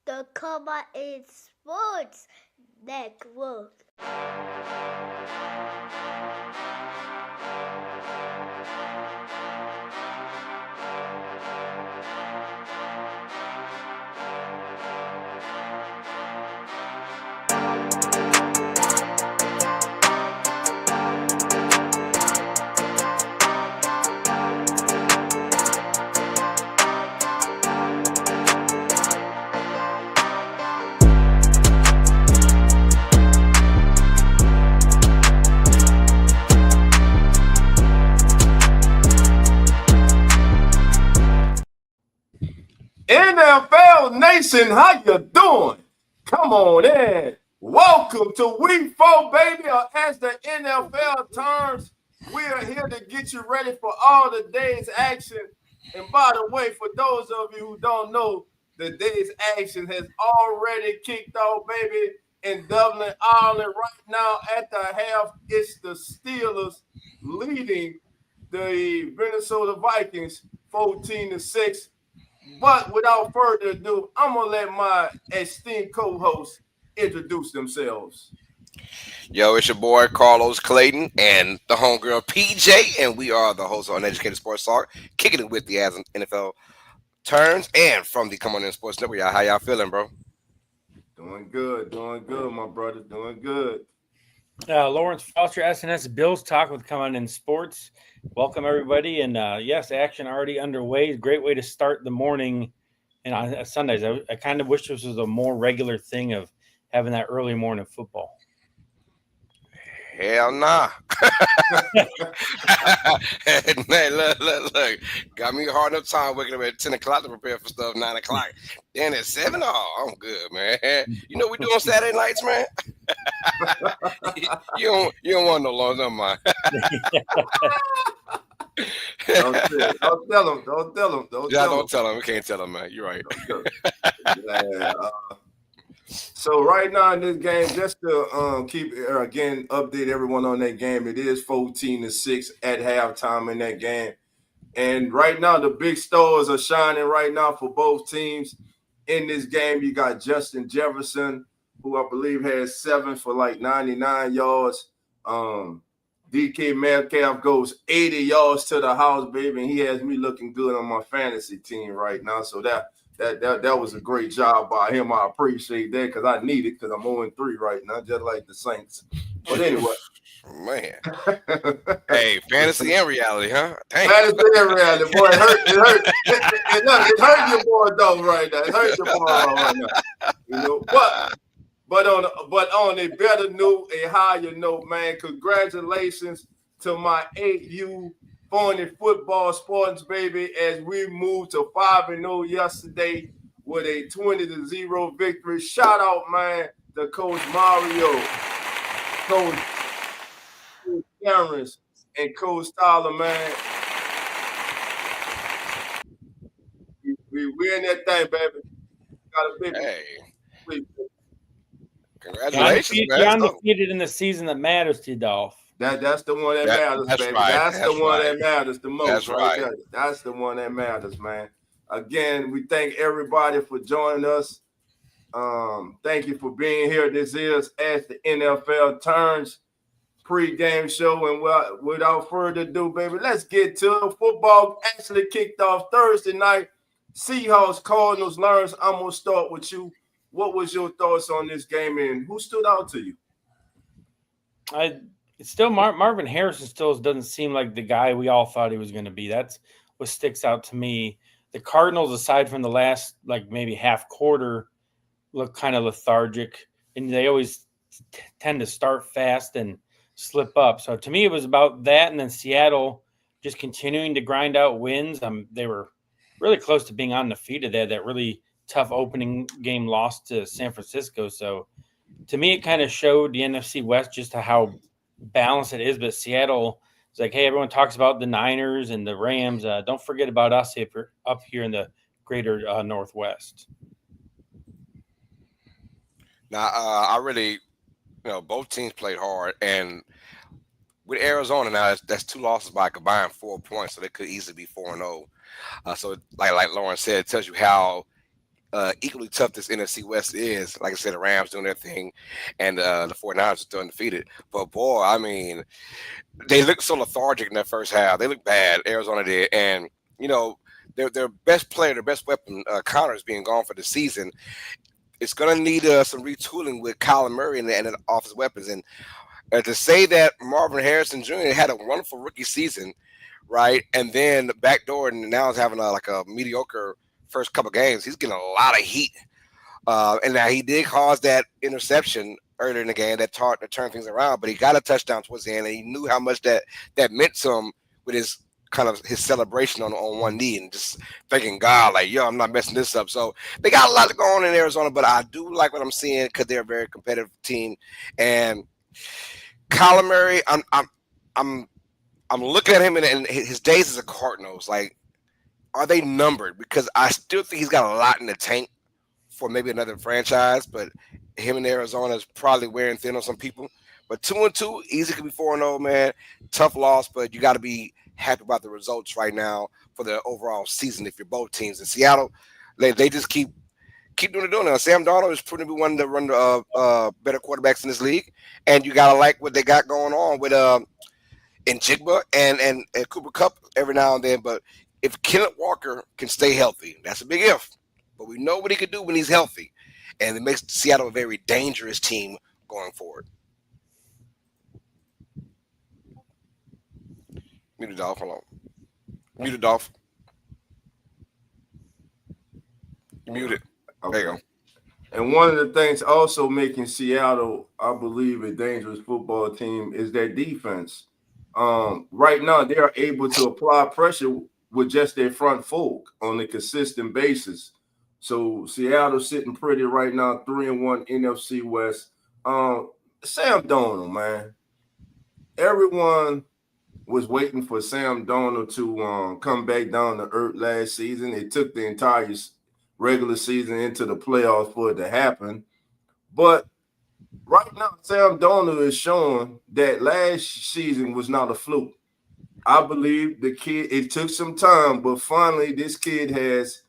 the COWBOY Sports Network. NFL Nation, how you doing? Come on in. Welcome to Week 4, baby, or as the NFL turns. We are here to get you ready for all the day's action. And by the way, for those of you who don't know, the day's action has already kicked off, baby, in Dublin, Ireland. Right now at the half, it's the Steelers leading the Minnesota Vikings 14-6. But without further ado, I'm going to let my esteemed co-hosts introduce themselves. Yo, it's your boy Carlos Clayton and the homegirl PJ, and we are the hosts on Educated Sports Talk, kicking it with the as NFL turns, and from the Come On In Sports Network. Y'all, how y'all feeling, bro? Doing good, my brother, doing good. Lawrence Foster, SNS Bills Talk with Come On In Sports. Welcome, everybody. And yes, action already underway. Great way to start the morning and on Sundays. I kind of wish this was a more regular thing of having that early morning football. Hell nah. Man, look. Got me a hard enough time waking up at 10 o'clock to prepare for stuff, 9 o'clock. Then at 7, I'm good, man. You know what we do on Saturday nights, man? you don't want no long, never mind. Don't tell him. Don't tell him. We can't tell him, man. You're right. So right now in this game, just to keep again update everyone on that game, it is 14-6 at halftime in that game. And right now the big stars are shining right now for both teams. In this game, you got Justin Jefferson, who I believe has 7 for like 99 yards. DK Metcalf goes 80 yards to the house, baby, and he has me looking good on my fantasy team right now. So that was a great job by him. I appreciate that because I need it because I'm 0-3 right now, just like the Saints. But anyway. Man. Hey, fantasy and reality, huh? Dang. Fantasy and reality. Boy, it hurt your boy, though, right now. It hurt your boy right now. You know, but on a better note, a higher note, man, congratulations to my 8U Phony Football Spartans, baby, as we moved to 5-0 yesterday with a 20-0 victory. Shout out, man, to Coach Mario, Coach Cameron, and Coach Tyler, man. We win that thing, baby. Got a big hey. Congratulations, man. You're undefeated in the season that matters to you, Dolph. That's the one that matters, baby. Right. That's the one that matters the most. That's right. There. That's the one that matters, man. Again, we thank everybody for joining us. Thank you for being here. This is As the NFL Turns pre-game show. And without further ado, baby, let's get to it. Football actually kicked off Thursday night. Seahawks, Cardinals, Lawrence. I'm going to start with you. What was your thoughts on this game and who stood out to you? It's still Marvin Harrison still doesn't seem like the guy we all thought he was going to be. That's what sticks out to me. The Cardinals, aside from the last like maybe half quarter, look kind of lethargic, and they always tend to start fast and slip up. So to me, it was about that, and then Seattle just continuing to grind out wins. They were really close to being undefeated. They had that really tough opening game loss to San Francisco. So to me, it kind of showed the NFC West just how balanced it is. But Seattle is like, hey, everyone talks about the Niners and the Rams. Don't forget about us up here in the greater Northwest. Now, I really, both teams played hard. And with Arizona now, that's 2 losses by a combined 4 points. So they could easily be 4-0. So like Lauren said, it tells you how equally tough this NFC West is. Like I said, the Rams doing their thing, and the 49ers are still undefeated. But boy, I mean, they looked so lethargic in that first half. They looked bad. Arizona did, and you know, their best player, their best weapon, Connor, is being gone for the season. It's going to need some retooling with Kyler Murray and the offensive weapons. And to say that Marvin Harrison Jr. had a wonderful rookie season, right, and then backdoor and now is having a mediocre first couple games, he's getting a lot of heat. And now he did cause that interception earlier in the game that turned things around, but he got a touchdown towards the end, and he knew how much that meant to him with his his celebration on one knee and just thanking God, like, yo, I'm not messing this up. So they got a lot to go on in Arizona, but I do like what I'm seeing because they're a very competitive team. And Kyler Murray, I'm looking at him and his days as a Cardinals. Like, are they numbered? Because I still think he's got a lot in the tank for maybe another franchise, but him in Arizona is probably wearing thin on some people. But 2-2, easy could be 4-0, man. Tough loss, but you got to be happy about the results right now for the overall season if you're both teams. In Seattle, they just keep doing it. Now, Sam Darnold is proving to be one of the better quarterbacks in this league, and you got to like what they got going on with Njigba and Cooper Kupp every now and then. But if Kenneth Walker can stay healthy, that's a big if. But we know what he could do when he's healthy, and it makes Seattle a very dangerous team going forward. Muted Dolph, hold on. Muted Dolph. You muted. Okay. There you go. And one of the things also making Seattle, I believe, a dangerous football team is their defense. Right now, they are able to apply pressure with just their front four on a consistent basis. So Seattle's sitting pretty right now, 3-1 NFC West. Sam Darnold, man. Everyone was waiting for Sam Darnold to come back down to earth last season. It took the entire regular season into the playoffs for it to happen. But right now, Sam Darnold is showing that last season was not a fluke. I believe the kid, it took some time, but finally this kid has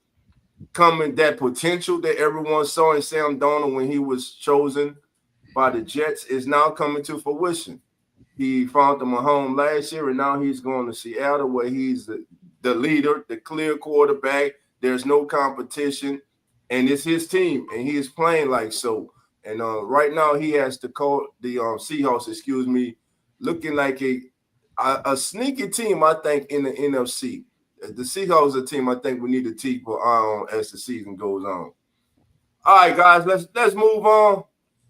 come in that potential that everyone saw in Sam Darnold when he was chosen by the Jets is now coming to fruition. He found the Mahomes last year, and now he's going to Seattle where he's the leader, the clear quarterback. There's no competition, and it's his team, and he is playing like so. And right now he has to call the Seahawks, looking like a sneaky team, I think, in the NFC. The Seahawks are a team I think we need to keep an eye on as the season goes on. All right, guys, let's move on.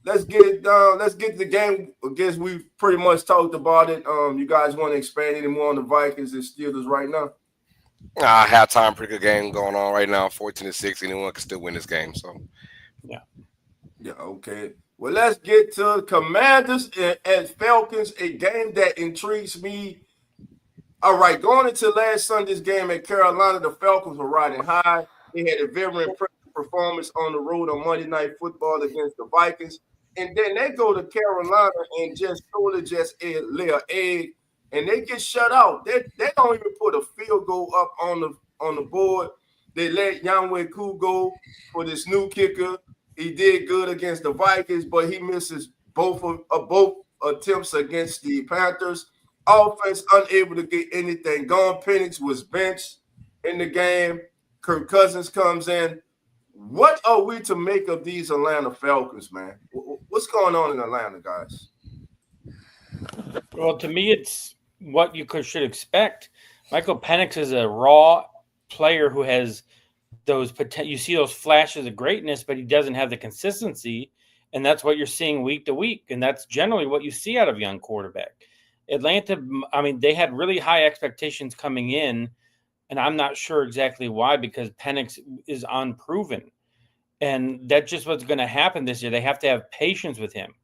Let's get it done. Let's get the game. I guess we've pretty much talked about it. You guys want to expand any more on the Vikings and Steelers right now? Halftime, pretty good game going on right now. 14-6. Anyone can still win this game. So, yeah. Okay. Well, let's get to Commanders and Falcons, a game that intrigues me. All right, going into last Sunday's game at Carolina, the Falcons were riding high. They had a very impressive performance on the road on Monday Night Football against the Vikings. And then they go to Carolina and just totally lay an egg, and they get shut out. They don't even put a field goal up on the board. They let Yanwe Koo go for this new kicker. He did good against the Vikings, but he misses both attempts against the Panthers. Offense unable to get anything going. Penix was benched in the game. Kirk Cousins comes in. What are we to make of these Atlanta Falcons, man? What's going on in Atlanta, guys? Well, to me, it's what you should expect. Michael Penix is a raw player who has those you see those flashes of greatness, but he doesn't have the consistency, and that's what you're seeing week to week, and that's generally what you see out of a young quarterback. Atlanta, I mean, they had really high expectations coming in, and I'm not sure exactly why, because Penix is unproven. And that's just what's going to happen this year. They have to have patience with him.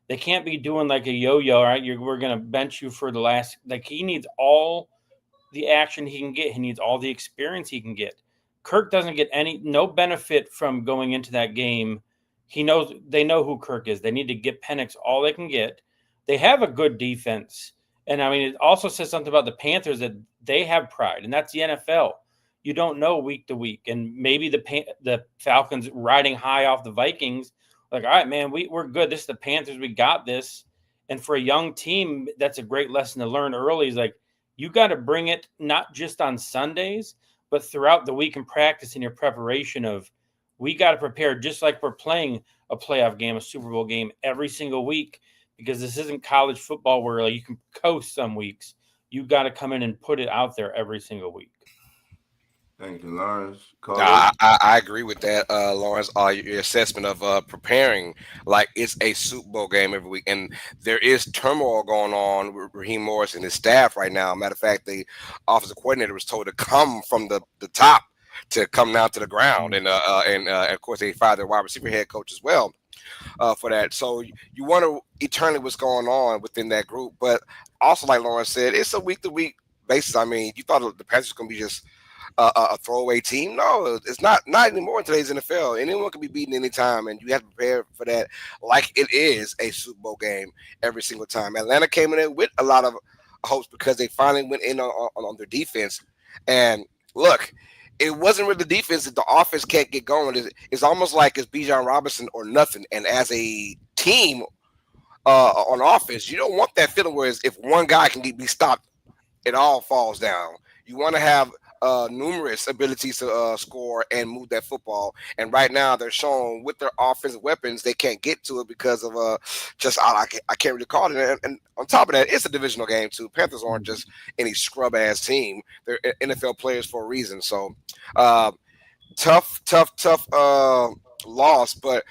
They can't be doing like a yo-yo, right? We're going to bench you for the last – like he needs all the action he can get. He needs all the experience he can get. Kirk doesn't get no benefit from going into that game. They know who Kirk is. They need to get Penix all they can get. They have a good defense. And, I mean, it also says something about the Panthers that they have pride, and that's the NFL. you don't know week to week. And maybe the Falcons riding high off the Vikings, like, all right, man, we're good. This is the Panthers. We got this. And for a young team, that's a great lesson to learn early. Is like, you got to bring it not just on Sundays, but throughout the week in practice in your preparation of, we got to prepare just like we're playing a playoff game, a Super Bowl game every single week, because this isn't college football where like you can coast some weeks. You got to come in and put it out there every single week. Thank you, Lawrence. I agree with that, Lawrence. Your assessment of preparing like it's a Super Bowl game every week, and there is turmoil going on with Raheem Morris and his staff right now. Matter of fact, the offensive coordinator was told to come from the top to come down to the ground, and of course they fired their wide receiver head coach as well for that. So you wonder eternally what's going on within that group, but also like Lawrence said, it's a week to week basis. I mean, you thought the Panthers were going to be just a throwaway team. No, it's not anymore in today's NFL. Anyone can be beaten anytime, and you have to prepare for that like it is a Super Bowl game every single time. Atlanta came in with a lot of hopes because they finally went in on their defense. And look, it wasn't really the defense that the offense can't get going. It's almost like it's Bijan Robinson or nothing. And as a team on offense, you don't want that feeling where if one guy can be stopped, it all falls down. You want to have numerous abilities to score and move that football. And right now they're showing with their offensive weapons, they can't get to it because of I can't really call it. And on top of that, it's a divisional game too. Panthers aren't just any scrub ass team. They're NFL players for a reason. So tough loss, but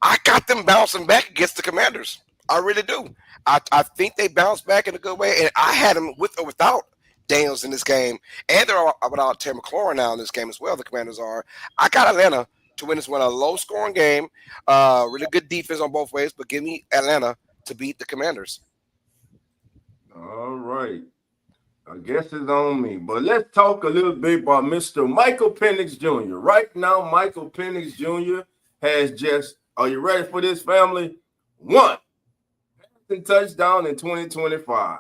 I got them bouncing back against the Commanders. I really do. I think they bounced back in a good way, and I had them with or without Daniels in this game, and they're without Terry McLaurin now in this game as well. The Commanders are. I got Atlanta to win this one, a low-scoring game, really good defense on both ways, but give me Atlanta to beat the Commanders. All right. I guess it's on me, but let's talk a little bit about Mr. Michael Penix Jr. Right now, Michael Penix Jr. has just, are you ready for this, family? 1 passing touchdown in 2025.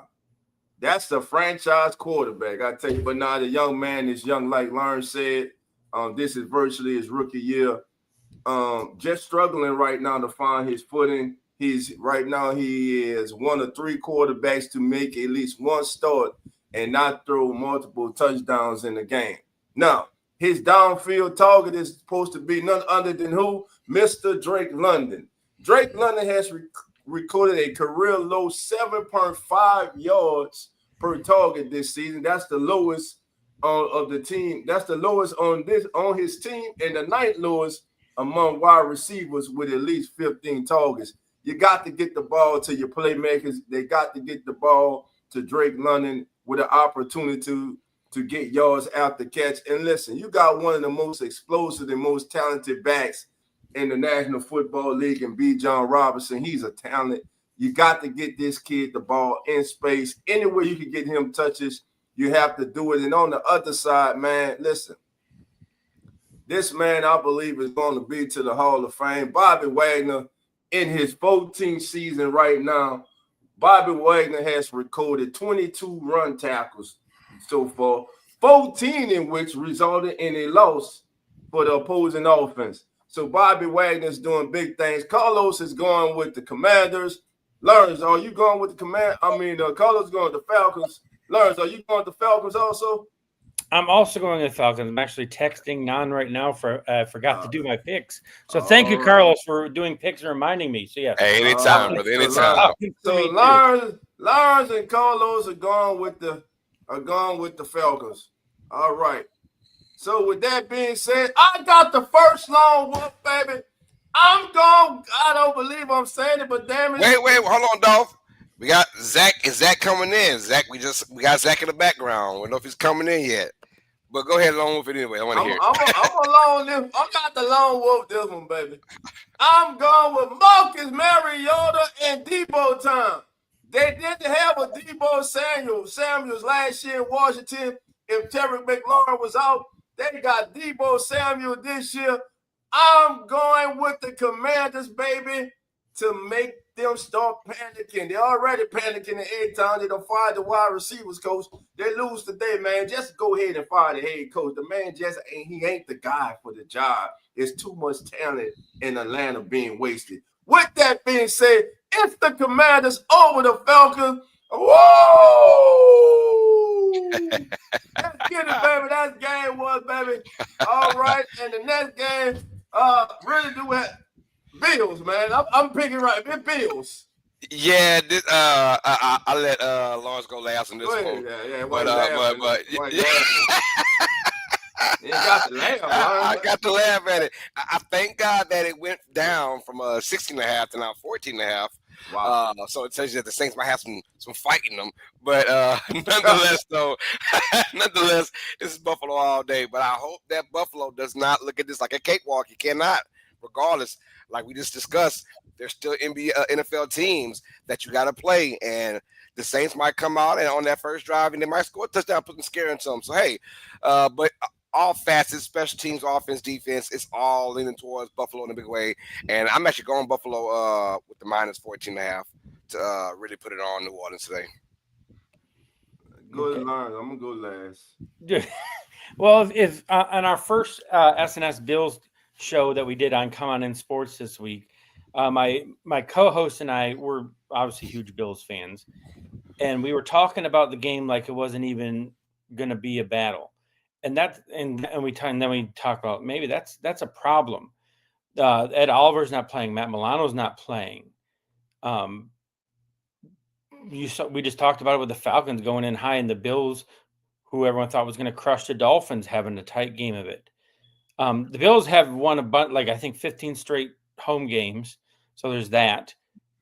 That's the franchise quarterback, I tell you. But now the young man is young, like Lawrence said. This is virtually his rookie year. Just struggling right now to find his footing. He is one of 3 quarterbacks to make at least one start and not throw multiple touchdowns in the game. Now, his downfield target is supposed to be none other than who? Mr. Drake London. Drake London has recorded a career low 7.5 yards per target this season. That's the lowest of the team. That's the lowest on his team, and the 9th lowest among wide receivers with at least 15 targets. You got to get the ball to your playmakers. They got to get the ball to Drake London with an opportunity to get yards after catch. And listen, you got one of the most explosive and most talented backs in the National Football League, and Bijan Robinson. He's a talent. You got to get this kid the ball in space. Anywhere you can get him touches, you have to do it. And on the other side, man, listen, this man, I believe, is going to be to the Hall of Fame. Bobby Wagner, in his 14th season right now, Bobby Wagner has recorded 22 run tackles so far, 14 in which resulted in a loss for the opposing offense. So Bobby Wagner's doing big things. Carlos is going with the Commanders. Lawrence, are you going with the Carlos going with the Falcons. Lawrence, are you going with the Falcons also? I'm also going with the Falcons. I'm actually texting Nan right now forgot to do my picks. So thank you, Carlos, for doing picks and reminding me. So yeah. Hey, anytime, brother. Anytime. So Lawrence and Carlos are going with the Falcons. All right. So with that being said, I got the first long one, baby. I don't believe I'm saying it, but damn it. Wait, hold on, Dolph. We got Zach. Is Zach coming in? Zach, we got Zach in the background. We don't know if he's coming in yet. But go ahead along with it anyway. I want to hear it. I'm along this. I got the long wolf this one, baby. I'm going with Marcus Mariota and Debo time. They didn't have a Debo Samuels last year in Washington. If Terry McLaurin was out, they got Debo Samuel this year. I'm going with the Commanders, baby. to make them start panicking. They're already panicking every time they don't fire the wide receivers coach. They lose today, man. Just go ahead and fire the head coach. The man just ain't the guy for the job. There's too much talent in Atlanta being wasted. With that being said, if the Commanders over the Falcons, whoa! Let's get it, baby. That's game one, baby. All right, and the next game, really do it. Bills, man. I'm picking right. It's Bills. Yeah, this, I let Lawrence go last on this one. Yeah, but you got to laugh. I got to laugh at it. I thank God that it went down from 16.5 to now 14.5. Wow. So it tells you that the Saints might have some fight in them. But nonetheless, though, this is Buffalo all day. But I hope that Buffalo does not look at this like a cakewalk. You cannot, regardless. Like we just discussed, there's still NFL teams that you got to play, and the Saints might come out and on that first drive, and they might score a touchdown, put some scare into them. So hey, but all facets, special teams, offense, defense, it's all leaning towards Buffalo in a big way. And I'm actually going Buffalo with the minus 14.5 to really put it on New Orleans today. Good line. I'm gonna go last. Well, if on our first SNS Bills show that we did on Come On In Sports this week, my co-host and I were obviously huge Bills fans, and we were talking about the game like it wasn't even going to be a battle, and then we talk about maybe that's a problem. Ed Oliver's not playing, Matt Milano's not playing. We just talked about it with the Falcons going in high, and the Bills, who everyone thought was going to crush the Dolphins, having a tight game of it. The Bills have won I think 15 straight home games. So there's that.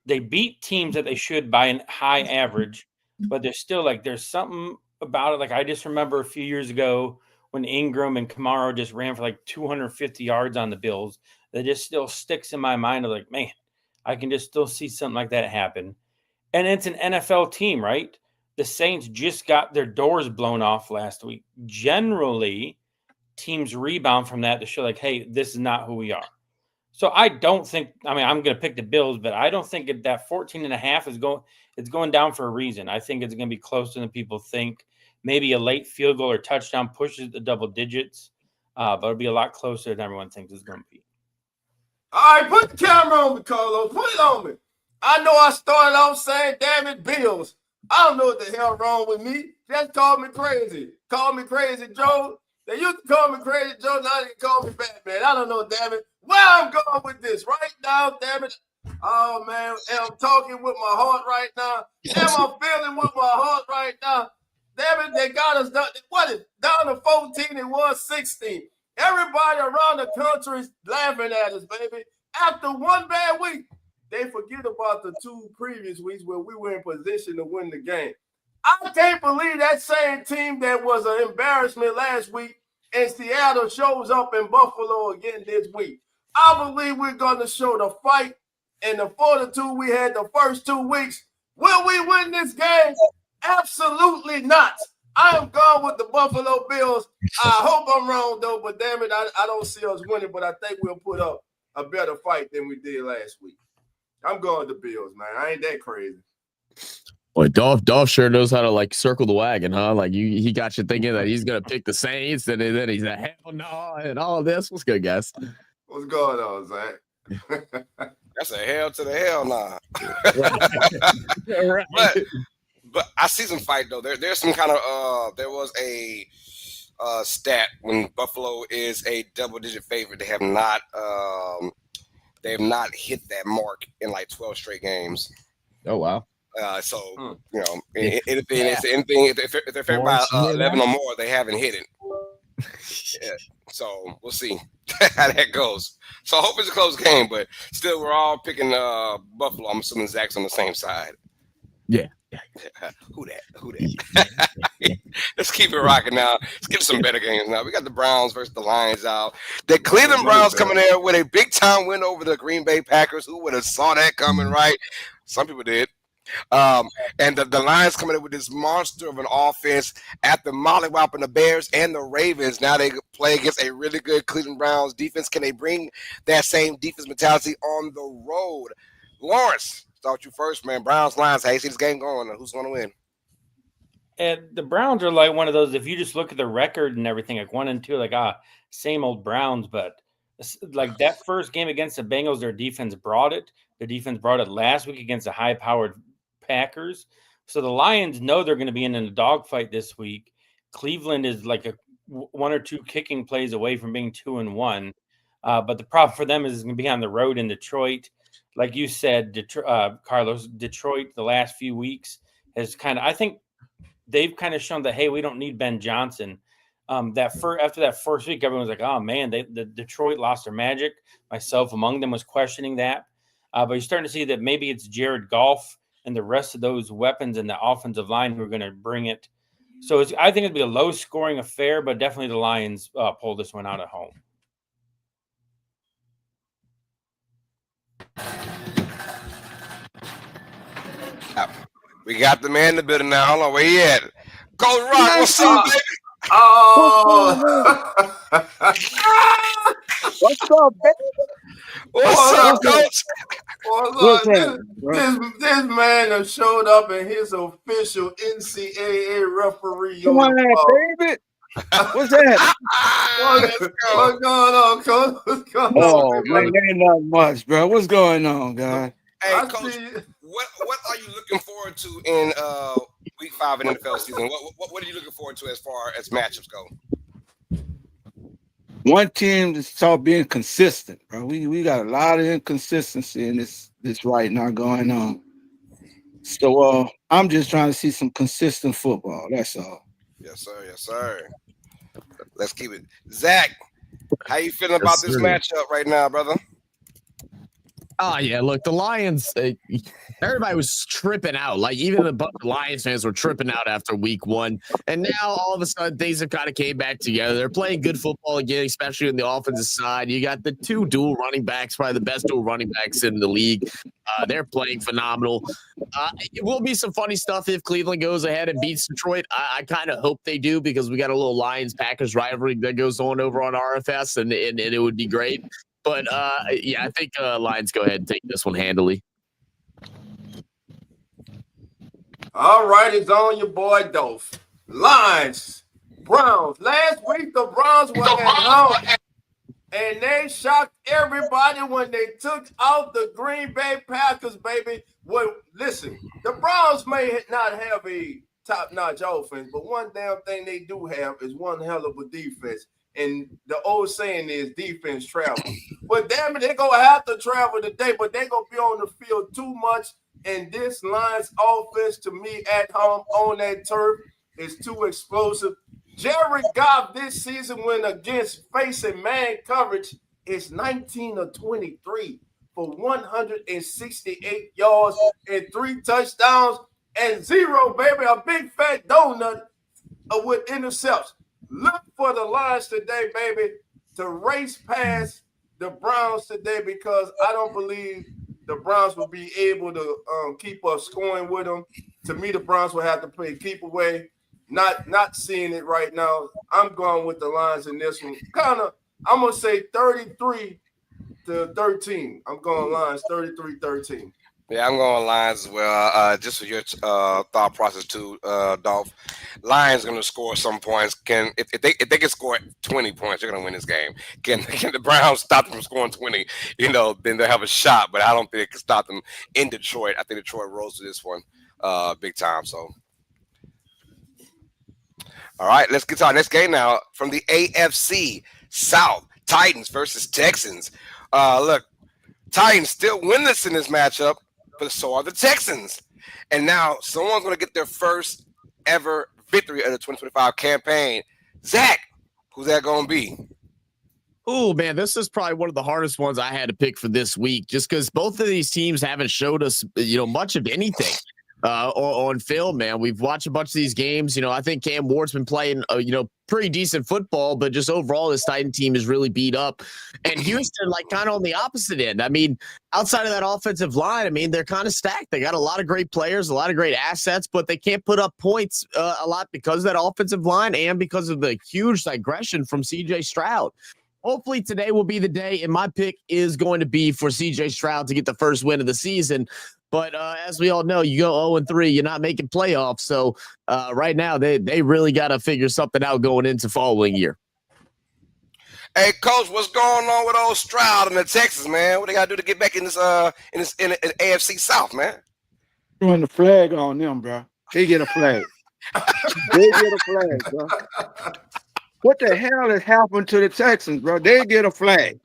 They beat teams that they should by a high average, but they're still there's something about it. Like I just remember a few years ago when Ingram and Kamara just ran for 250 yards on the Bills. That just still sticks in my mind of man, I can just still see something like that happen. And it's an NFL team, right? The Saints just got their doors blown off last week. Generally, teams rebound from that to show hey, this is not who we are. So I don't think, I'm going to pick the Bills, but I don't think that 14.5 it's going down for a reason. I think it's going to be closer than people think. Maybe a late field goal or touchdown pushes the double digits, but it'll be a lot closer than everyone thinks it's going to be. All right, put the camera on me, Carlos. Put it on me. I know I started off saying, damn it, Bills. I don't know what the hell wrong with me. Just call me crazy. Call me Crazy Joe. They used to call me Crazy Joe. Now they call me Batman. I don't know, damn it. Where I'm going with this right now, damn it. Oh, man. Am I talking with my heart right now? Am I feeling with my heart right now? Damn it, they got us down. What is down to 14 and 16? Everybody around the country is laughing at us, baby. After one bad week, they forget about the 2 previous weeks where we were in position to win the game. I can't believe that same team that was an embarrassment last week in Seattle shows up in Buffalo again this week. I believe we're going to show the fight and the fortitude we had the first 2 weeks. Will we win this game? Absolutely not. I am going with the Buffalo Bills. I hope I'm wrong, though, but damn it, I don't see us winning, but I think we'll put up a better fight than we did last week. I'm going with the Bills, man. I ain't that crazy. Boy, Dolph sure knows how to circle the wagon, huh? He got you thinking that he's gonna pick the Saints, and then he's like, hell no, and all this. What's good, guys? What's going on, Zach? That's a hell to the hell nah. Right. But I see some fight though. There's some kind of there was a stat when Buffalo is a double-digit favorite. They have not hit that mark in 12 straight games. Oh wow. So if they're favored by 11 or more, they haven't hit it. Yeah. So we'll see how that goes. So I hope it's a close game, but still, we're all picking Buffalo. I'm assuming Zach's on the same side. Yeah. Who that? Let's keep it rocking now. Let's get some better games now. We got the Browns versus the Lions out. The Cleveland Browns coming there with a big time win over the Green Bay Packers. Who would have saw that coming, right? Some people did. And the Lions coming in with this monster of an offense after mollywopping the Bears and the Ravens. Now they play against a really good Cleveland Browns defense. Can they bring that same defense mentality on the road? Lawrence, start you first, man. Browns, Lions. How you see this game going? Who's going to win? And the Browns are like one of those, if you just look at the record and everything, like 1-2, like, same old Browns. But like that first game against the Bengals, their defense brought it. Their defense brought it last week against the high-powered Packers. So the Lions know they're going to be in a dogfight this week. Cleveland is like one or two kicking plays away from being 2-1. But the problem for them is going to be on the road in Detroit. Like you said, Carlos, Detroit the last few weeks has I think they've kind of shown that, hey, we don't need Ben Johnson. After that first week, everyone's like, oh man, the Detroit lost their magic. Myself among them was questioning that. But you're starting to see that maybe it's Jared Goff and the rest of those weapons in the offensive line who are going to bring it. So I think it'd be a low-scoring affair, but definitely the Lions pull this one out at home. We got the man in the building now. Hold on, where he at? Coach Rock, what's up, baby? Oh, What's up, baby? What's up, Coach? This man has showed up in his official NCAA referee Come on, uniform. baby. What's that? What's going on, Coach? What's going on, Man, ain't not much, bro. What's going on, guys? Hey, Coach, what are you looking forward to in Week 5 in the NFL season? What are you looking forward to as far as matchups go? One team to start being consistent, bro. We got a lot of inconsistency in this right now going on. So I'm just trying to see some consistent football. That's all. Yes, sir. Yes, sir. Let's keep it. Zach, how you feeling about this matchup right now, brother? Oh, yeah. Look, the Lions, everybody was tripping out. Like, even the Lions fans were tripping out after week 1. And now, all of a sudden, things have kind of came back together. They're playing good football again, especially on the offensive side. You got the two dual running backs, probably the best dual running backs in the league. They're playing phenomenal. It will be some funny stuff if Cleveland goes ahead and beats Detroit. I kind of hope they do, because we got a little Lions-Packers rivalry that goes on over on RFS, and it would be great. But, yeah, I think Lions go ahead and take this one handily. All right, it's on your boy, DOLPH. Lions, Browns. Last week, the Browns were at home, and they shocked everybody when they took out the Green Bay Packers, baby. Well, listen, the Browns may not have a top-notch offense, but one damn thing they do have is one hell of a defense. And the old saying is defense travel. But damn it, they're going to have to travel today, but they're going to be on the field too much. And this Lions offense, to me, at home on that turf is too explosive. Jared Goff this season, when against facing man coverage, is 19 of 23 for 168 yards and 3 touchdowns and 0, baby, a big fat donut with interceptions. Look for the Lions today, baby, to race past the Browns today, because I don't believe the Browns will be able to keep up scoring with them. To me, the Browns will have to play keep away. Not seeing it right now. I'm going with the Lions in this one. I'm going to say 33-13. I'm going Lions 33-13. Yeah, I'm going Lions as well. Just for your thought process too, Dolph. Lions going to score some points. If they can score 20 points, they're going to win this game. Can the Browns stop them from scoring 20? Then they'll have a shot. But I don't think they can stop them in Detroit. I think Detroit rolls to this one big time. So, all right, let's get to our next game now from the AFC South. Titans versus Texans. Look, Titans still winless in this matchup, but so are the Texans. And now someone's going to get their first ever victory of the 2025 campaign. Zach, who's that going to be? Oh, man, this is probably one of the hardest ones I had to pick for this week, just because both of these teams haven't showed us, much of anything on film, man. We've watched a bunch of these games. I think Cam Ward's been playing, pretty decent football, but just overall, this Titan team is really beat up. And Houston, kind of on the opposite end. I mean, outside of that offensive line, they're kind of stacked. They got a lot of great players, a lot of great assets, but they can't put up points a lot because of that offensive line and because of the huge aggression from C.J. Stroud. hopefully today will be the day. And my pick is going to be for CJ Stroud to get the first win of the season. But as we all know, you go 0-3, you're not making playoffs. So right now, they really got to figure something out going into following year. Hey, Coach, what's going on with old Stroud in the Texas, man? What they got to do to get back in this in the AFC South, man? Throwing the flag on them, bro. They get a flag. They get a flag, bro. What the hell has happened to the Texans, bro? They get a flag.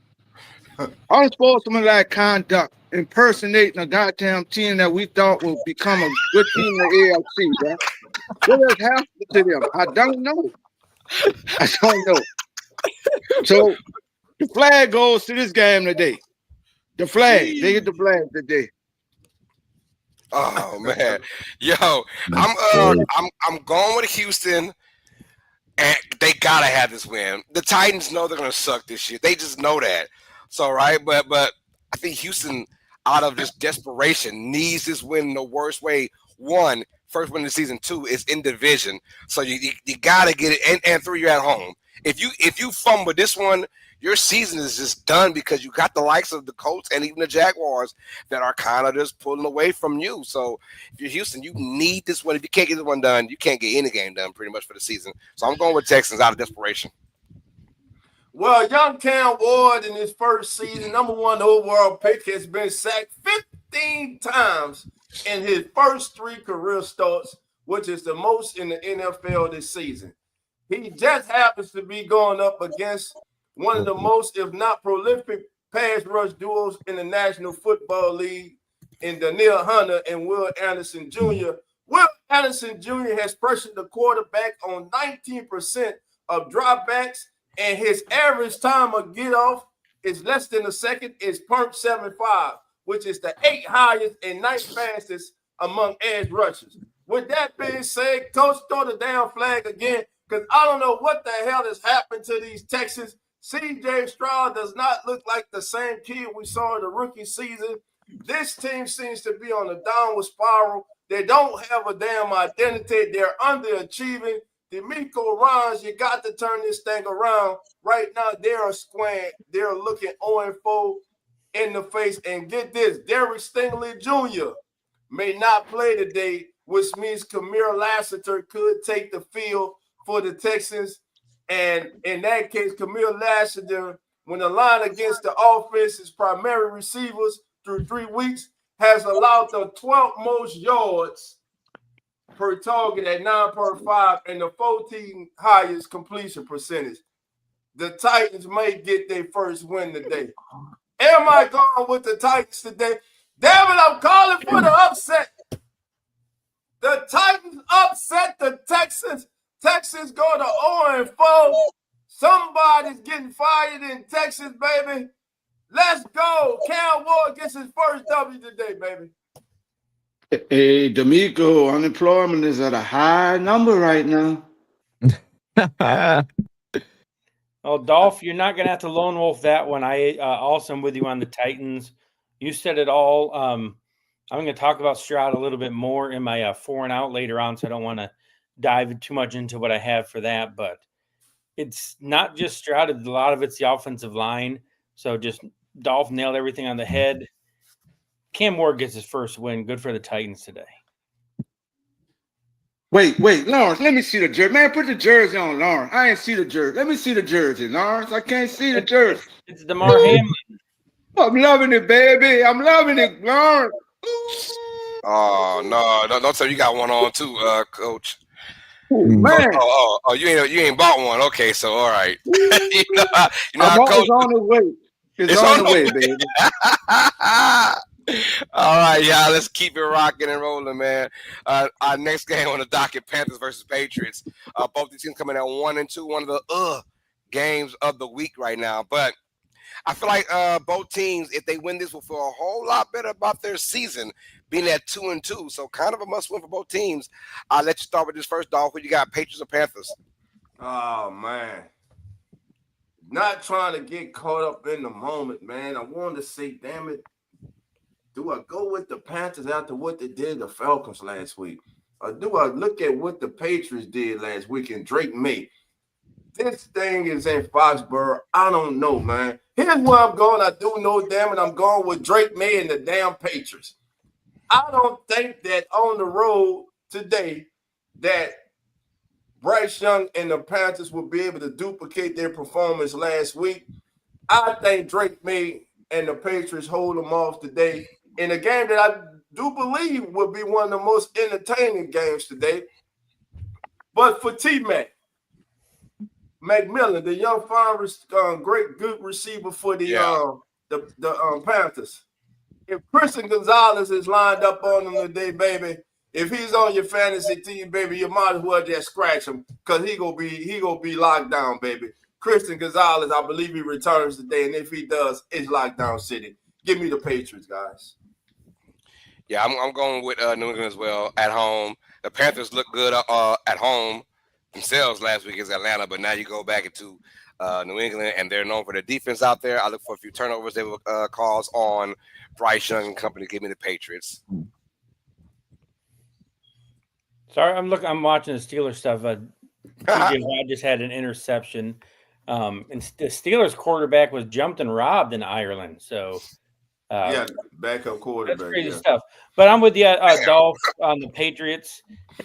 Unsportsmanlike conduct, impersonating a goddamn team that we thought would become a good team in the AFC, bro. What has happened to them? I don't know. I don't know. So the flag goes to this game today. The flag. They get the flag today. Oh man, yo, I'm going with Houston, and they gotta have this win. The Titans know they're gonna suck this year. They just know that. So right, but I think Houston, out of just desperation, needs this win in the worst way. One, first win of the season. Two, is in division. So you gotta get it. And three, you're at home. If you fumble this one, your season is just done because you got the likes of the Colts and even the Jaguars that are kind of just pulling away from you. So if you're Houston, you need this one. If you can't get this one done, you can't get any game done pretty much for the season. So I'm going with Texans out of desperation. Well, young Cam Ward in his first season, #1 overall pick, has been sacked 15 times in his first 3 career starts, which is the most in the NFL this season. He just happens to be going up against one of the most, if not prolific, pass rush duos in the National Football League in Danielle Hunter and Will Anderson Jr. Will Anderson Jr. has pressured the quarterback on 19% of dropbacks, and his average time of get off is less than a second. It's 0.75, which is the 8th highest and 9th fastest among edge rushers. With that being said, Coach, throw the damn flag again, because I don't know what the hell has happened to these Texans. CJ Stroud does not look like the same kid we saw in the rookie season. This team seems to be on a downward spiral. They don't have a damn identity. They're underachieving. D'Amico Ryans, you got to turn this thing around. Right now, they're a squad. They're looking 0-4 in the face. And get this, Derek Stingley Jr. may not play today, which means Kamir Lassiter could take the field for the Texans. And in that case, Kamir Lassiter, when the line against the offense's primary receivers through 3 weeks, has allowed the 12th most yards per target at 9.5 and the 14th highest completion percentage. The Titans may get their first win today. Am I going with the Titans today? Damn it, I'm calling for the upset. The Titans upset the Texans. Texans go to 0-4. Somebody's getting fired in Texas, baby. Let's go. Cam Ward gets his first W today, baby. Hey, D'Amico, unemployment is at a high number right now. Well, Dolph, you're not going to have to lone wolf that one. I also am with you on the Titans. You said it all. I'm going to talk about Stroud a little bit more in my 4 and out later on, so I don't want to dive too much into what I have for that. But it's not just Stroud. A lot of it's the offensive line. So just Dolph nailed everything on the head. Cam Ward gets his first win. Good for the Titans today. Wait, Lawrence, let me see the jersey. Man, put the jersey on, Lawrence. I ain't see the jersey. Let me see the jersey, Lawrence. I can't see the jersey. It's DeMar Hamlin. I'm loving it, baby. I'm loving it, Lawrence. Oh no, don't tell me you got one on too, Coach. Man. Oh, you ain't bought one. Okay, so all right. you know Coach, it's on the way. It's on the way, baby. All right, y'all. Let's keep it rocking and rolling, man. Our next game on the docket: Panthers versus Patriots. Both these teams coming at 1-2, one of the games of the week right now. But I feel like both teams, if they win this, will feel a whole lot better about their season, being at 2-2. So kind of a must-win for both teams. I'll let you start with this first, Dolph. Who you got, Patriots or Panthers? Oh, man. Not trying to get caught up in the moment, man. I wanted to say, damn it, do I go with the Panthers after what they did to the Falcons last week? Or do I look at what the Patriots did last week and Drake May? this thing is in Foxborough. I don't know, man. Here's where I'm going. I do know, damn it, I'm going with Drake May and the damn Patriots. I don't think that on the road today that Bryce Young and the Panthers will be able to duplicate their performance last week. I think Drake May and the Patriots hold them off today in a game that I do believe will be one of the most entertaining games today. But for T-Mac, McMillan, the young fine, great good receiver for the Panthers. If Christian Gonzalez is lined up on him today, baby, if he's on your fantasy team, baby, you might as well just scratch him because he gonna be locked down, baby. Christian Gonzalez, I believe he returns today, and if he does, it's lockdown city. Give me the Patriots, guys. Yeah, I'm going with New England as well at home. The Panthers look good at home themselves last week against Atlanta, but now you go back into New England, and they're known for their defense out there. I look for a few turnovers they will cause on Bryce Young and company. Give me the Patriots. Sorry, I'm watching the Steelers stuff. TJ Watt just had an interception. And the Steelers quarterback was jumped and robbed in Ireland. So backup quarterback. That's crazy stuff. But I'm with the Dolph on the Patriots.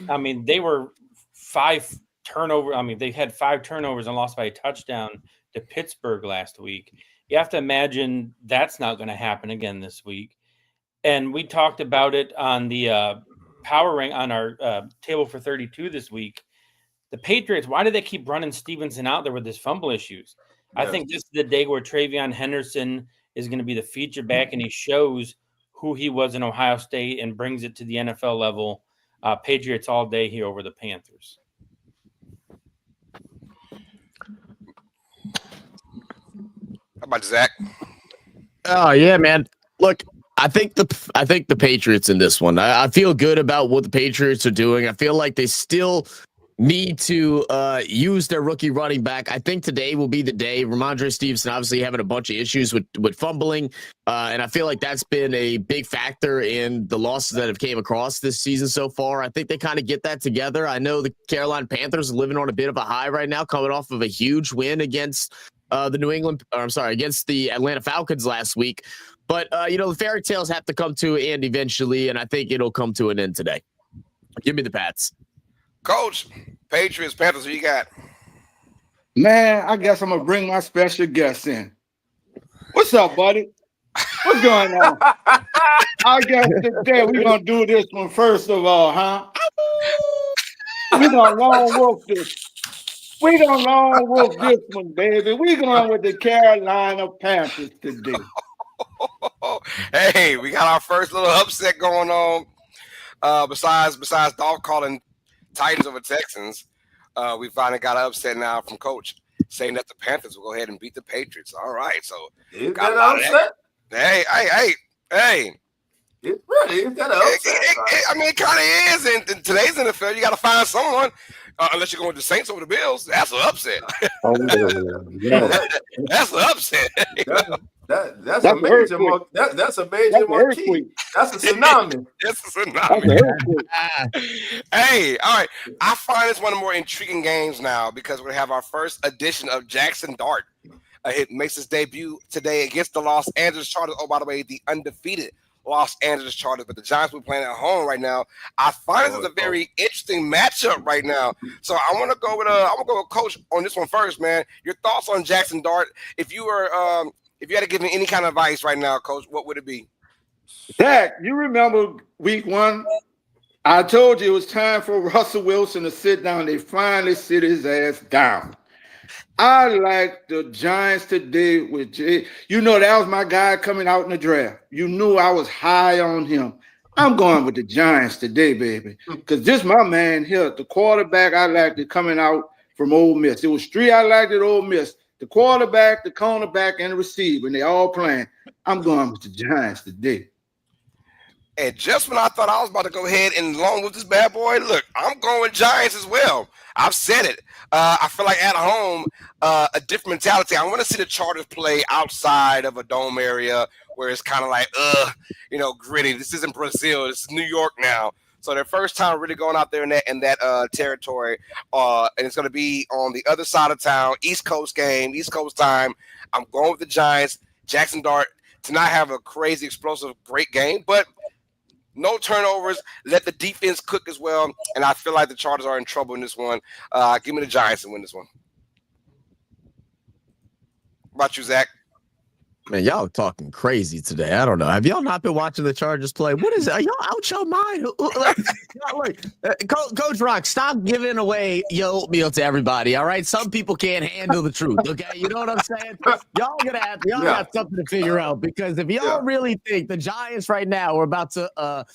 I mean, they were 5 turnovers. I mean, they had 5 turnovers and lost by a touchdown to Pittsburgh last week. You have to imagine that's not going to happen again this week. And we talked about it on the power rank on our table for 32 this week. The Patriots, why do they keep running Stevenson out there with his fumble issues? Yes. I think this is the day where Travion Henderson is going to be the feature back, and he shows who he was in Ohio State and brings it to the NFL level. Patriots all day here over the Panthers. How about Zach? Oh yeah, man. Look, I think the Patriots in this one. I feel good about what the Patriots are doing. I feel like they still need to use their rookie running back. I think today will be the day. Ramondre Stevenson obviously having a bunch of issues with fumbling, and I feel like that's been a big factor in the losses that have came across this season so far. I think they kind of get that together. I know the Carolina Panthers are living on a bit of a high right now, coming off of a huge win against against the Atlanta Falcons last week. But the fairy tales have to come to an end eventually, and I think it'll come to an end today. Give me the Pats. Coach, Patriots, Panthers, who you got? Man, I guess I'm going to bring my special guest in. What's up, buddy? What's going on? I guess today we're going to do this one first of all, huh? We're going to long wolf this. We're going to long wolf this one, baby. We're going with the Carolina Panthers today. Hey, we got our first little upset going on. Besides Dolph calling Titans over Texans, we finally got an upset now from Coach saying that the Panthers will go ahead and beat the Patriots. All right, so is that an upset? Hey. It really is that an upset? I mean, it kind of is. In today's NFL, you got to find someone. Unless you're going with the Saints over the Bills, that's an upset. That's an upset. That's a major marquee. That's a tsunami. That's a tsunami. Hey, all right. I find this one of the more intriguing games now because we have our first edition of Jackson Dart. It makes his debut today against the Los Angeles Chargers. Oh, by the way, the undefeated Los Angeles Chargers, but the Giants will be playing at home right now. I find this is a very interesting matchup right now. So I want to go with Coach on this one first, man. Your thoughts on Jackson Dart? If you had to give me any kind of advice right now, Coach, what would it be? Dak, you remember week 1? I told you it was time for Russell Wilson to sit down. They finally sit his ass down. I like the Giants today with Jay. You know, that was my guy coming out in the draft. You knew I was high on him. I'm going with the Giants today, baby, because this my man here, the quarterback I liked it coming out from Ole Miss. It was 3 I liked at Ole Miss. The quarterback, the cornerback, and the receiver, and they all playing. I'm going with the Giants today. And just when I thought I was about to go ahead and along with this bad boy, look, I'm going Giants as well. I've said it. I feel like at home, a different mentality. I want to see the Chargers play outside of a dome area where it's kind of like, gritty. This isn't Brazil. This is New York now. So their first time really going out there in that territory, and it's going to be on the other side of town, East Coast game, East Coast time. I'm going with the Giants. Jackson Dart to not have a crazy, explosive, great game, but no turnovers. Let the defense cook as well, and I feel like the Chargers are in trouble in this one. Give me the Giants to win this one. What about you, Zach? Man, y'all talking crazy today. I don't know. Have y'all not been watching the Chargers play? What is it? Are y'all out your mind? Coach Rock, stop giving away your oatmeal to everybody. All right, some people can't handle the truth. Okay, you know what I'm saying? Y'all got something to figure out, because if y'all really think the Giants right now are about to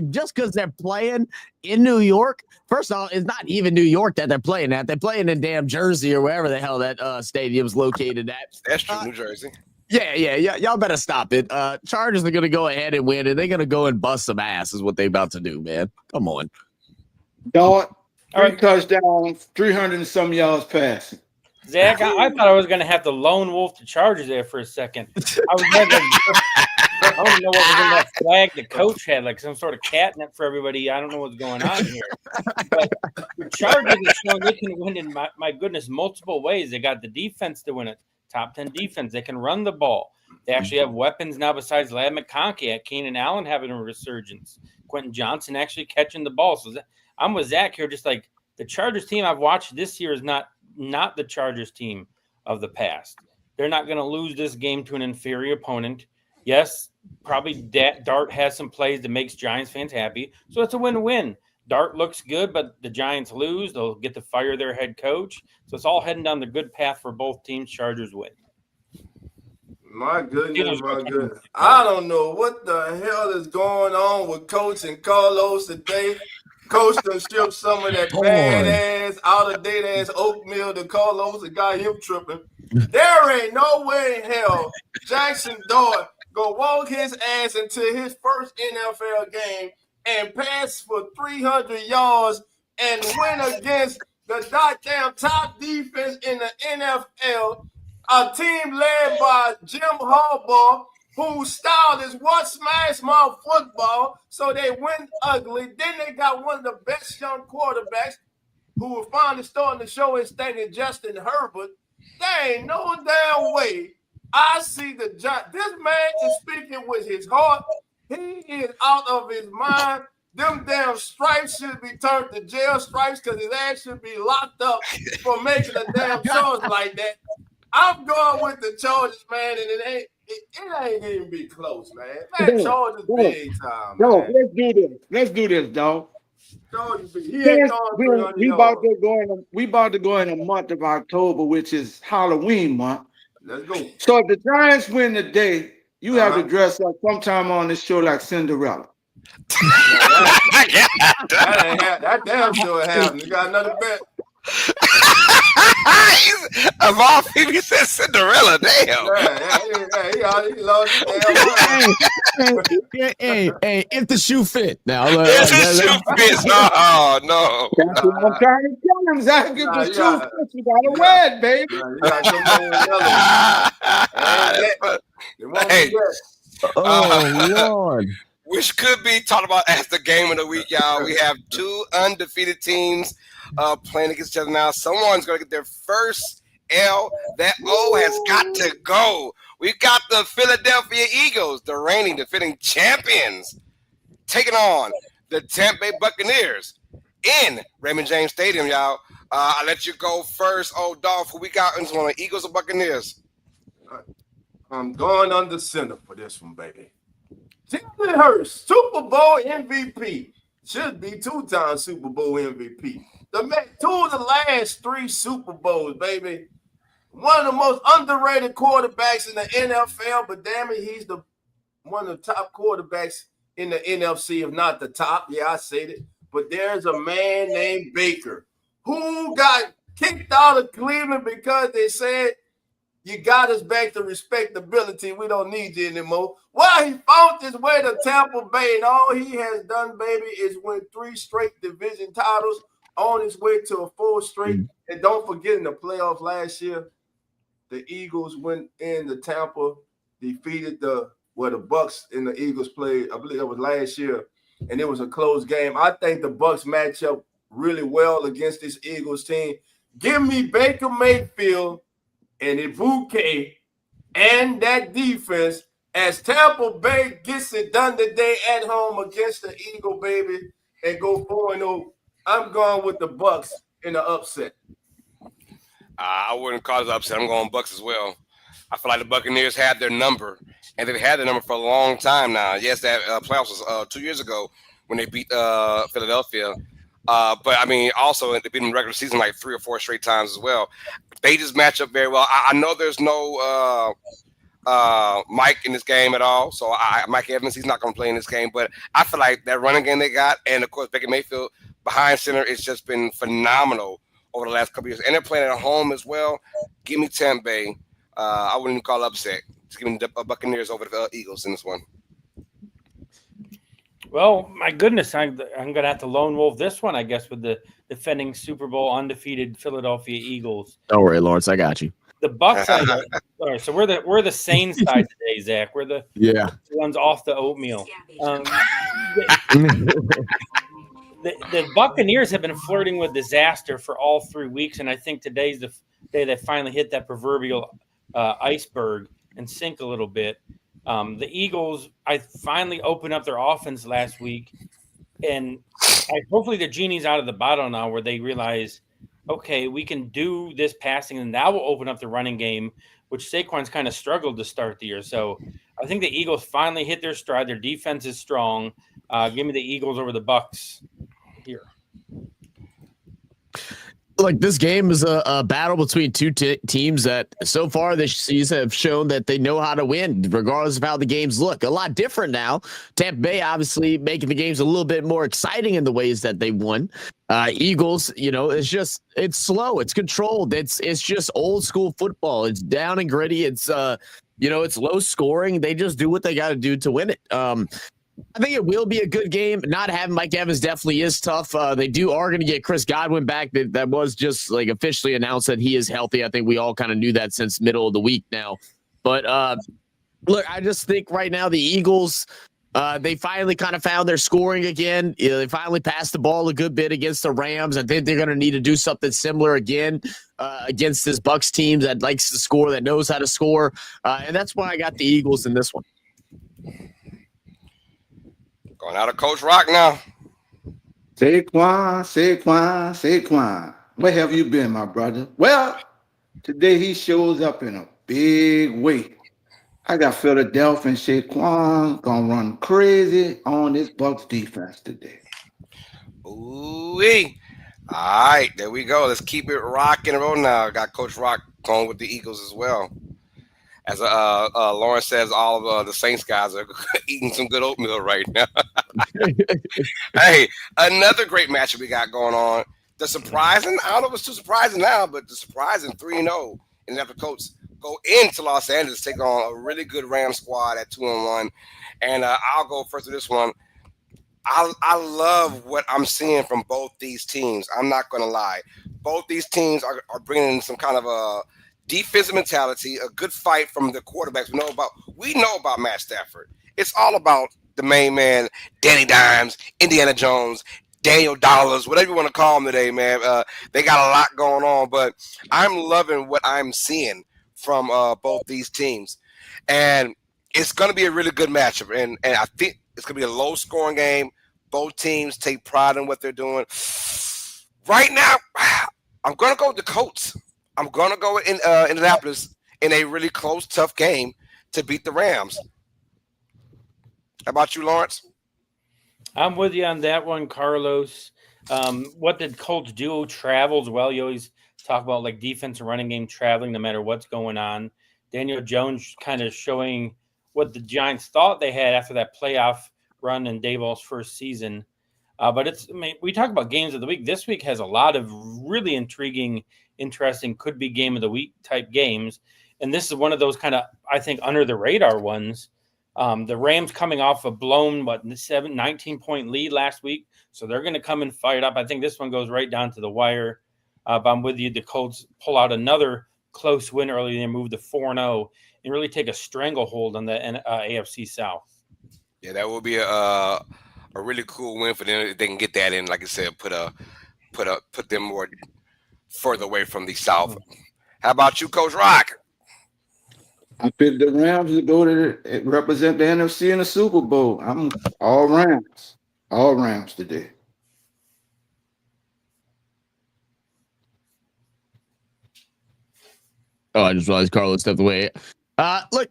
just because they're playing in New York. First of all, it's not even New York that they're playing at. They're playing in damn Jersey or wherever the hell that stadium's located at. That's true, New Jersey. Yeah. Y'all better stop it. Chargers are going to go ahead and win, and they're going to go and bust some ass is what they about to do, man. Come on. Dart, 3 touchdowns, 300 and some yards passing. Zach, I thought I was going to have to lone wolf the Chargers there for a second. I don't know what was in that flag the coach had, like some sort of catnip for everybody. I don't know what's going on here. But the Chargers are showing they can win in, my goodness, multiple ways. They got the defense to win it. Top 10 defense. They can run the ball. They actually have weapons now besides Ladd McConkey. Keenan Allen having a resurgence. Quentin Johnson actually catching the ball. So I'm with Zach here. Just like the Chargers team I've watched this year is not the Chargers team of the past. They're not going to lose this game to an inferior opponent. Yes, probably Dart has some plays that makes Giants fans happy. So it's a win-win. Dart looks good, but the Giants lose. They'll get to fire their head coach. So it's all heading down the good path for both teams. Chargers win. My goodness. I don't know what the hell is going on with Coach and Carlos today. Coach done shipped some of that bad-ass, out-of-date-ass oatmeal to Carlos and got him tripping. There ain't no way in hell Jackson Dart go walk his ass into his first NFL game and pass for 300 yards and win against the goddamn top defense in the NFL, a team led by Jim Harbaugh, whose style is what smash mouth football, so they win ugly. Then they got one of the best young quarterbacks who will finally starting to show his thing in Justin Herbert. There ain't no damn way I see the Giants. This man is speaking with his heart. He is out of his mind. Them damn stripes should be turned to jail stripes because his ass should be locked up for making a damn choice like that. I'm going with the Chargers, man, and it ain't even be close, man. Man, Chargers big time, man. No, let's do this, dog. We about to go in a month of October, which is Halloween month. Let's go. So if the Giants win today, you have to dress up sometime on this show like Cinderella. That damn sure happened. You got another bet? Of all people, he said Cinderella. Damn. He lost Hey, if the shoe fit. Now, if the shoe fits. Oh, no. That's what I'm trying to tell him, Zach. If the shoe fits, you got to wear it, baby. You got hey. Oh, Lord. Which could be talked about as the game of the week, y'all. We have 2 undefeated teams playing against each other now. Someone's going to get their first L. That O has got to go. We've got the Philadelphia Eagles, the reigning defending champions, taking on the Tampa Bay Buccaneers in Raymond James Stadium, y'all. I'll let you go first, old Dolph. Who we got in this one, Eagles or Buccaneers? I'm going under center for this one, baby. Jalen Hurst, Super Bowl MVP. Should be 2-time Super Bowl MVP. The man, 2 of the last 3 Super Bowls, baby. One of the most underrated quarterbacks in the NFL, but damn it, he's one of the top quarterbacks in the NFC, if not the top. Yeah, I said it. But there's a man named Baker who got kicked out of Cleveland because they said, you got us back to respectability. We don't need you anymore. Well, he found his way to Tampa Bay, and all he has done, baby, is win 3 straight division titles on his way to a 4th straight. And don't forget, in the playoffs last year, the Eagles went into Tampa, defeated the Bucks and the Eagles played. I believe that was last year. and it was a close game. I think the Bucs match up really well against this Eagles team. Give me Baker Mayfield and Ibuke and that defense as Tampa Bay gets it done today at home against the Eagle, baby, and go 4-0. I'm going with the Bucs in the upset. I wouldn't call it upset. I'm going Bucs as well. I feel like the Buccaneers had their number, and they've had their number for a long time now. Yes, that playoffs was 2 years ago when they beat Philadelphia. But, I mean, also they've been in the regular season like 3 or 4 straight times as well. They just match up very well. I know there's no Mike in this game at all. So Mike Evans, he's not going to play in this game. But I feel like that running game they got, and, of course, Baker Mayfield behind center, it's just been phenomenal over the last couple of years. And they're playing at home as well. Give me Tampa Bay. I wouldn't even call it upset. Just give me the Buccaneers over the Eagles in this one. Well, my goodness, I'm going to have to lone wolf this one, I guess, with the defending Super Bowl undefeated Philadelphia Eagles. Don't worry, Lawrence, I got you. The Bucs. All right, so we're the sane side today, Zach. We're the ones off the oatmeal. The Buccaneers have been flirting with disaster for all 3 weeks, and I think today's the day they finally hit that proverbial iceberg and sink a little bit. The Eagles, I finally opened up their offense last week, and hopefully the genie's out of the bottle now where they realize, okay, we can do this passing, and that will open up the running game, which Saquon's kind of struggled to start the year. So I think the Eagles finally hit their stride. Their defense is strong. Give me the Eagles over the Bucs here. Like, this game is a battle between two teams that so far this season have shown that they know how to win, regardless of how the games look. A lot different now. Tampa Bay obviously making the games a little bit more exciting in the ways that they won. Eagles, it's slow, it's controlled, it's just old school football. It's down and gritty. It's it's low scoring. They just do what they got to do to win it. I think it will be a good game. Not having Mike Evans definitely is tough. They are going to get Chris Godwin back. That was just like officially announced that he is healthy. I think we all kind of knew that since middle of the week now. But look, I just think right now the Eagles, they finally kind of found their scoring again. They finally passed the ball a good bit against the Rams. I think they're going to need to do something similar again against this Bucs team that likes to score, that knows how to score. And that's why I got the Eagles in this one. Going out of Coach Rock now. Saquon. Where have you been, my brother? Well, today he shows up in a big way. I got Philadelphia and Saquon gonna run crazy on this Bucs defense today. Ooh-wee. All right, there we go. Let's keep it rocking and roll now. Got Coach Rock going with the Eagles as well. As Lawrence says, all of the Saints guys are eating some good oatmeal right now. Hey, another great matchup we got going on. The surprising, I don't know if it's too surprising now, but the surprising 3-0 and after Colts go into Los Angeles, take on a really good Rams squad at 2-1. And I'll go first with this one. I love what I'm seeing from both these teams. I'm not going to lie. Both these teams are bringing some kind of a defensive mentality, a good fight from the quarterbacks. We know about Matt Stafford. It's all about the main man, Danny Dimes, Indiana Jones, Daniel Dollars, whatever you want to call him today, man. They got a lot going on, but I'm loving what I'm seeing from both these teams. And it's going to be a really good matchup. And I think it's going to be a low-scoring game. Both teams take pride in what they're doing. Right now, I'm going to go with the Colts. I'm going to go in Indianapolis in a really close, tough game to beat the Rams. How about you, Lawrence? I'm with you on that one, Carlos. What did Colts do? Travels well. You always talk about like defense and running game traveling no matter what's going on. Daniel Jones kind of showing what the Giants thought they had after that playoff run in Daboll's first season. But we talk about games of the week. This week has a lot of really intriguing, interesting, could be game of the week type games. And this is one of those kind of, I think, under the radar ones. The Rams coming off a blown, 19-point lead last week. So they're going to come and fight up. I think this one goes right down to the wire. But I'm with you. The Colts pull out another close win early and move to 4-0 and really take a stranglehold on the AFC South. Yeah, that will be a a really cool win for them if they can get that in. Like I said, put them more further away from the South. How about you, Coach Rock? I picked the Rams to go to represent the NFC in the Super Bowl. I'm all Rams today. Oh, I just realized Carlos stepped away. Look,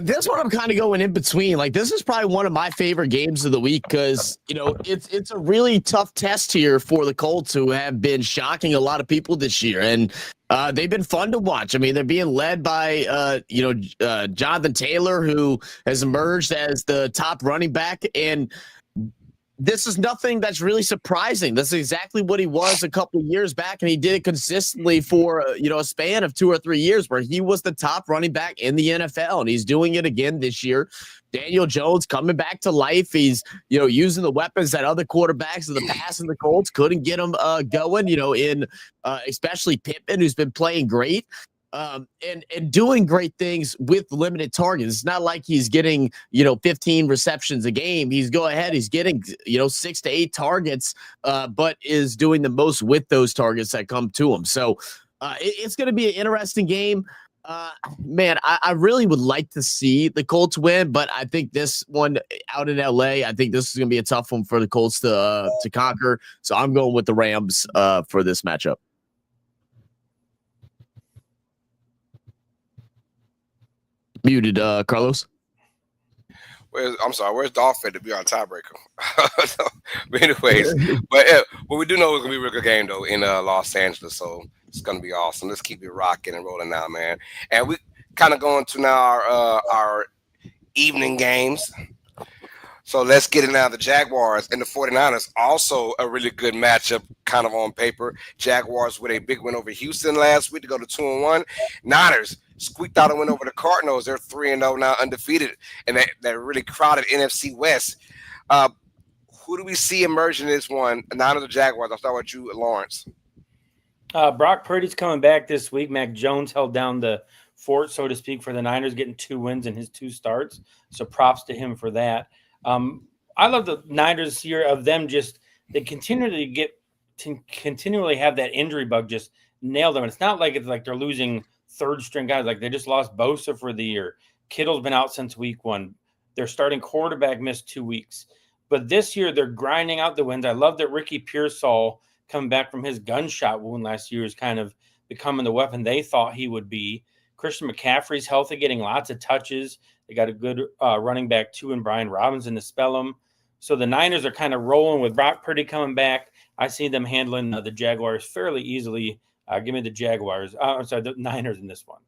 this one I'm kind of going in between. Like, this is probably one of my favorite games of the week because, you know, it's a really tough test here for the Colts, who have been shocking a lot of people this year. And they've been fun to watch. I mean, they're being led by, Jonathan Taylor, who has emerged as the top running back. And this is nothing that's really surprising. This is exactly what he was a couple of years back, and he did it consistently for a span of 2 or 3 years where he was the top running back in the NFL, and he's doing it again this year. Daniel Jones coming back to life. He's using the weapons that other quarterbacks in the past in the Colts couldn't get him going. In especially Pittman, who's been playing great. And doing great things with limited targets. It's not like he's getting, 15 receptions a game. He's getting, 6 to 8 targets, but is doing the most with those targets that come to him. So it's going to be an interesting game. Man, I really would like to see the Colts win, but I think this one out in LA, I think this is going to be a tough one for the Colts to conquer. So I'm going with the Rams for this matchup. Muted, Carlos. Where's Dolph to be our tiebreaker? But anyways, but we do know it's gonna be a real good game though in Los Angeles, so it's gonna be awesome. Let's keep it rocking and rolling now, man. And we kind of going to now our evening games. So let's get it now. The Jaguars and the 49ers, also a really good matchup, kind of on paper. Jaguars with a big win over Houston last week to go to 2-1. Niners squeaked out a win over the Cardinals. They're 3-0 now, undefeated, and that really crowded NFC West. Who do we see emerging in this one? Niners or Jaguars? I'll start with you, Lawrence. Brock Purdy's coming back this week. Mac Jones held down the fort, so to speak, for the Niners, getting 2 wins in his 2 starts. So props to him for that. I love the Niners here of them they continually have that injury bug just nail them. And it's not like they're losing third string guys. Like they just lost Bosa for the year. Kittle's been out since week 1. Their starting quarterback missed 2 weeks. But this year they're grinding out the wins. I love that Ricky Pearsall coming back from his gunshot wound last year is kind of becoming the weapon they thought he would be. Christian McCaffrey's healthy, getting lots of touches. They got a good running back too in Brian Robinson to spell them. So the Niners are kind of rolling with Brock Purdy coming back. I see them handling the Jaguars fairly easily. Give me the Jaguars. The Niners in this one.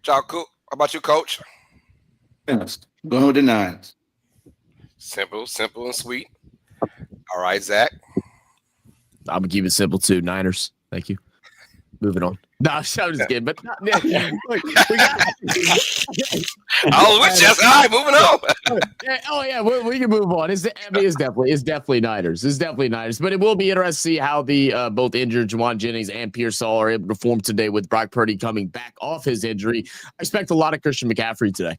How about you, Coach? Yes. Going with the Niners. Simple and sweet. All right, Zach. I'm gonna keep it simple too. Niners. Thank you. Moving on. No, I'm just kidding. But look, we got. Oh, we just all right. Moving on. We can move on. It's definitely Niners. It's definitely Niners. But it will be interesting to see how the both injured Juwan Jennings and Pearsall are able to perform today with Brock Purdy coming back off his injury. I expect a lot of Christian McCaffrey today.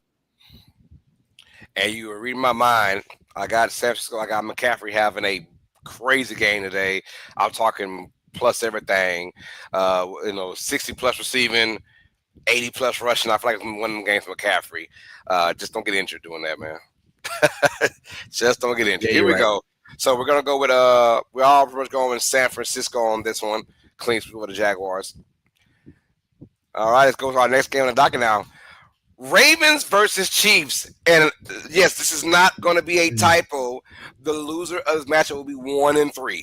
And you were reading my mind. I got San Francisco. I got McCaffrey having a crazy game today. I'm talking plus everything, 60 plus receiving, 80 plus rushing. I feel like it's one of them games for McCaffrey. Just don't get injured doing that, man. Just don't get injured. Yeah, Here we right. go. So we're gonna go with we're all pretty much going with San Francisco on this one. Clean sweep for the Jaguars. All right, let's go to our next game on the docket now. Ravens versus Chiefs. And yes, this is not going to be a typo. The loser of this matchup will be 1-3.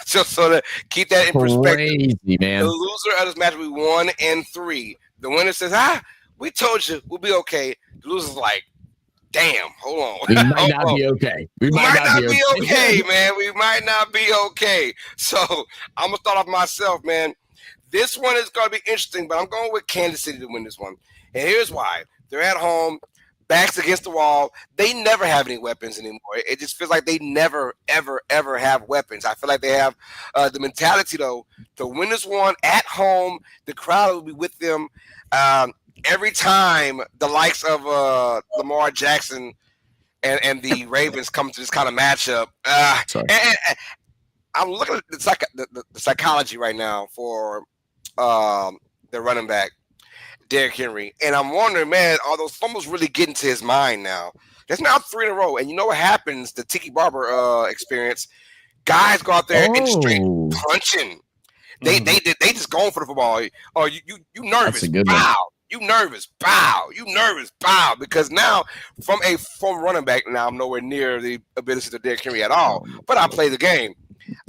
Just so to keep that in perspective. Crazy, man. The loser of this match will be 1-3. The winner says, we told you we'll be okay. The loser's like, damn, hold on. We might not be okay. We might not be okay, man. We might not be okay. So I'm going to start off myself, man. This one is going to be interesting, but I'm going with Kansas City to win this one. And here's why. They're at home, backs against the wall. They never have any weapons anymore. It just feels like they never, ever, ever have weapons. I feel like they have the mentality, though, to win this one at home. The crowd will be with them. Every time the likes of Lamar Jackson and the Ravens come to this kind of matchup. And I'm looking at the psychology right now for the running back, Derrick Henry, and I'm wondering, man, are those fumbles really getting to his mind now? There's now 3 in a row, and you know what happens? The Tiki Barber experience. Guys go out there and straight punching. They just going for the football. Oh, you nervous? Bow. You nervous? Bow. You nervous? Bow. Because now, from a former running back, now I'm nowhere near the ability of Derrick Henry at all. But I play the game.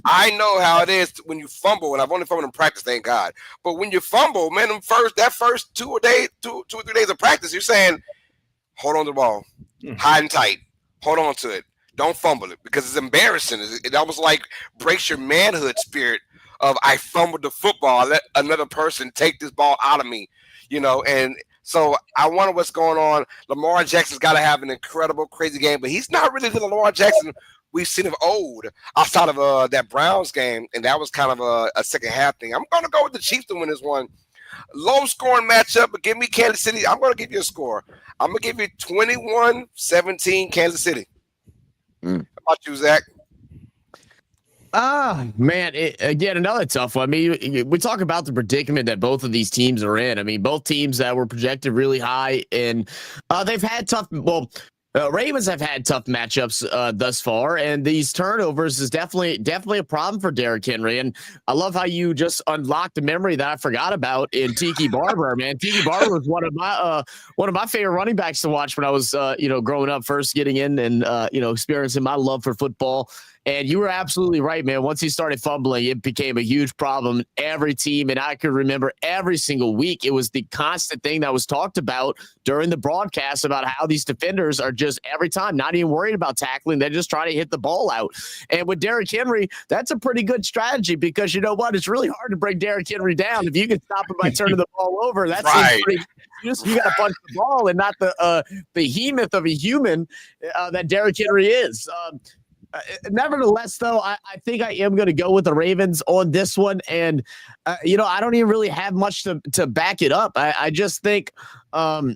I know how it is when you fumble, and I've only fumbled in practice, thank God. But when you fumble, man, that first 2 or 3 days of practice, you're saying, hold on to the ball, high and tight, hold on to it, don't fumble it, because it's embarrassing. It almost like breaks your manhood spirit of I fumbled the football, I let another person take this ball out of me, and so I wonder what's going on. Lamar Jackson's got to have an incredible, crazy game, but he's not really the Lamar Jackson we've seen of old outside of that Browns game, and that was kind of a second half thing. I'm going to go with the Chiefs to win this one. Low scoring matchup, but give me Kansas City. I'm going to give you a score. I'm going to give you 21-17 Kansas City. How about you, Zach? Man, again, another tough one. I mean, we talk about the predicament that both of these teams are in. I mean, both teams that were projected really high, and they've had tough. Well, Ravens have had tough matchups thus far, and these turnovers is definitely a problem for Derrick Henry. And I love how you just unlocked a memory that I forgot about in Tiki Barber. Man, Tiki Barber was one of my favorite running backs to watch when I was growing up, first getting in and experiencing my love for football. And you were absolutely right, man. Once he started fumbling, it became a huge problem. Every team, and I could remember every single week, it was the constant thing that was talked about during the broadcast about how these defenders are just every time not even worried about tackling. They're just trying to hit the ball out. And with Derrick Henry, that's a pretty good strategy because you know what? It's really hard to break Derrick Henry down. If you can stop him by turning the ball over, that's right. You got to punch the ball and not the behemoth of a human that Derrick Henry is. Nevertheless, though, I think I am going to go with the Ravens on this one. And, I don't even really have much to back it up. I just think, I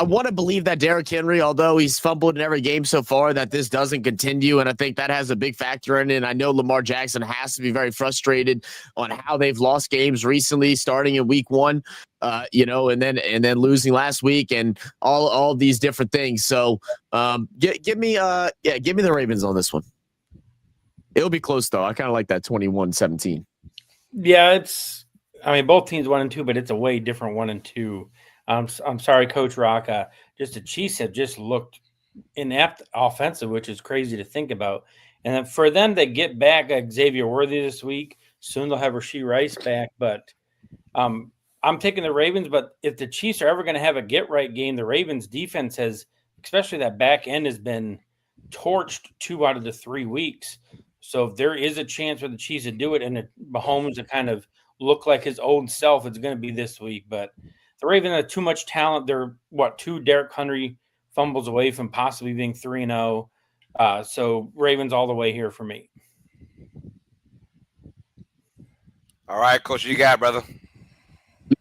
want to believe that Derrick Henry, although he's fumbled in every game so far, that this doesn't continue. And I think that has a big factor in it. And I know Lamar Jackson has to be very frustrated on how they've lost games recently, starting in week 1, and then losing last week and all these different things. So give me the Ravens on this one. It'll be close, though. I kind of like that 21-17. Yeah, both teams 1-2, but it's a way different 1-2. I'm sorry, Coach Rock. Just the Chiefs have just looked inept offensive, which is crazy to think about. And then for them to get back Xavier Worthy this week, soon they'll have Rashee Rice back. But I'm taking the Ravens. But if the Chiefs are ever going to have a get-right game, the Ravens' defense has, especially that back end, has been torched 2 out of the 3 weeks. So if there is a chance for the Chiefs to do it and the Mahomes to kind of look like his old self, it's going to be this week. But the Ravens have too much talent. They're 2 Derrick Henry fumbles away from possibly being 3-0. So Ravens all the way here for me. All right, Coach, you got it, brother.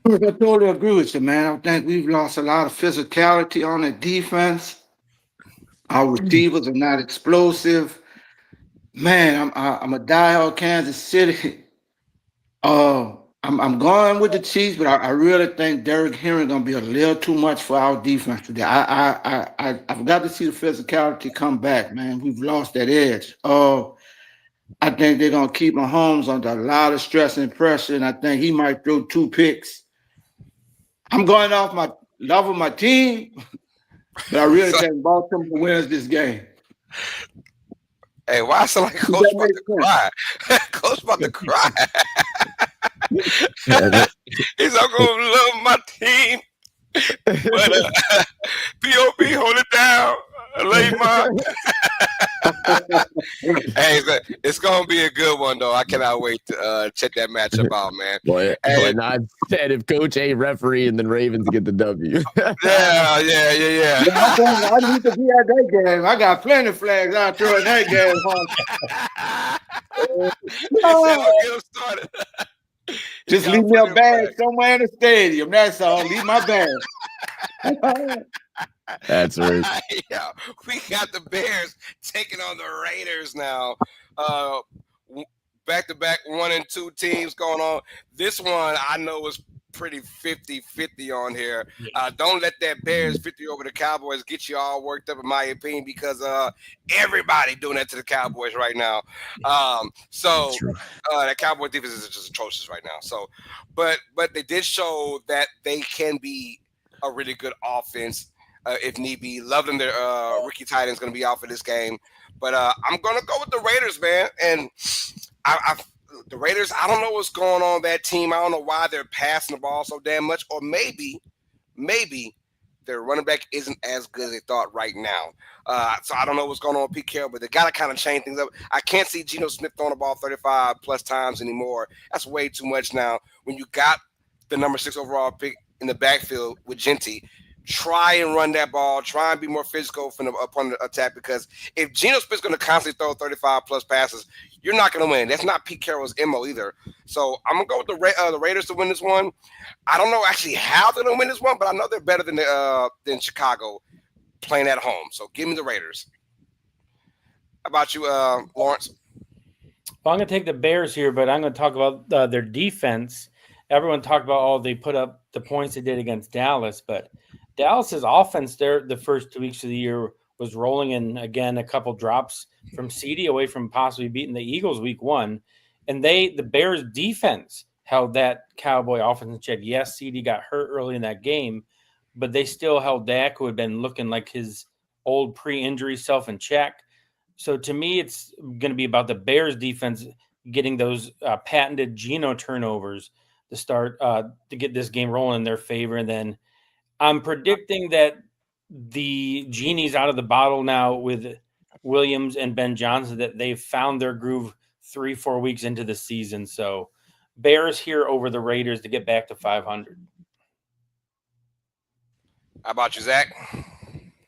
I totally agree with you, man. I think we've lost a lot of physicality on the defense. Our receivers are not explosive. Man, I'm a diehard Kansas City. I'm going with the Chiefs, but I really think Derrick Henry is going to be a little too much for our defense today. I've got to see the physicality come back, man. We've lost that edge. I think they're going to keep Mahomes under a lot of stress and pressure, and I think he might throw 2 picks. I'm going off my love of my team, but I really think Baltimore wins this game. Hey, why I sound like Coach about to cry? Coach about to cry. He's not going to love my team. But P.O.P. hold it down. Hey, it's going to be a good one, though. I cannot wait to check that matchup out, man. And I said if Coach A referee and then Ravens get the W. Yeah. I need to be at that game. I got plenty of flags out there in that game. Get him started. Just leave me a bag somewhere in the stadium. That's all. Leave my bag. That's right. Yeah, we got the Bears taking on the Raiders now. Back-to-back 1 and 2 teams going on. This one I know is pretty 50-50 on here. Don't let that Bears 50 over the Cowboys get you all worked up, in my opinion, because everybody doing that to the Cowboys right now. That Cowboy defense is just atrocious right now. So, but they did show that they can be a really good offense if need be. Love them. Their rookie tight end's going to be out for this game. But I'm going to go with the Raiders, man. And the Raiders, I don't know what's going on with that team. I don't know why they're passing the ball so damn much. Or maybe their running back isn't as good as they thought right now. So I don't know what's going on with Pete Carroll, but they got to kind of change things up. I can't see Geno Smith throwing the ball 35-plus times anymore. That's way too much now. When you got the number 6 overall pick in the backfield with Genty, try and run that ball. Try and be more physical from the opponent attack, because if Geno Smith's going to constantly throw 35-plus passes, you're not going to win. That's not Pete Carroll's MO either. So I'm going to go with the Raiders to win this one. I don't know actually how they're going to win this one, but I know they're better than Chicago playing at home. So give me the Raiders. How about you, Lawrence? Well, I'm going to take the Bears here, but I'm going to talk about their defense. Everyone talked about, they put up the points they did against Dallas, but Dallas's offense there the first 2 weeks of the year was rolling in, again, a couple drops from CD away from possibly beating the Eagles week 1. And the Bears defense held that Cowboy offense in check. Yes, CD got hurt early in that game, but they still held Dak, who had been looking like his old pre-injury self, in check. So to me, it's going to be about the Bears defense getting those patented Geno turnovers to start to get this game rolling in their favor. And then I'm predicting that the genie's out of the bottle now with Williams and Ben Johnson, that they've found their groove 3-4 weeks into the season. So Bears here over the Raiders to get back to 500. How about you, Zach?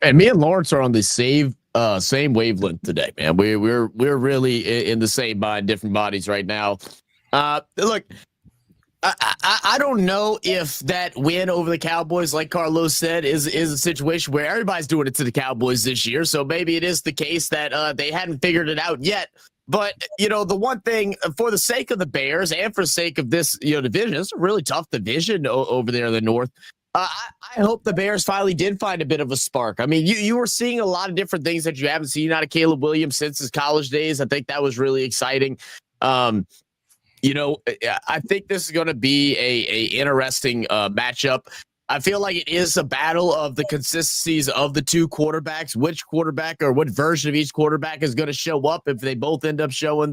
And me and Lawrence are on the same wavelength today, man. We're really in the same mind, different bodies right now. Look, I don't know if that win over the Cowboys, like Carlos said, is a situation where everybody's doing it to the Cowboys this year. So maybe it is the case that they hadn't figured it out yet. But, the one thing, for the sake of the Bears and for the sake of this division, it's a really tough division over there in the North. I hope the Bears finally did find a bit of a spark. I mean, you were seeing a lot of different things that you haven't seen out of Caleb Williams since his college days. I think that was really exciting. I think this is going to be a interesting matchup. I feel like it is a battle of the consistencies of the two quarterbacks. Which quarterback or what version of each quarterback is going to show up? If they both end up showing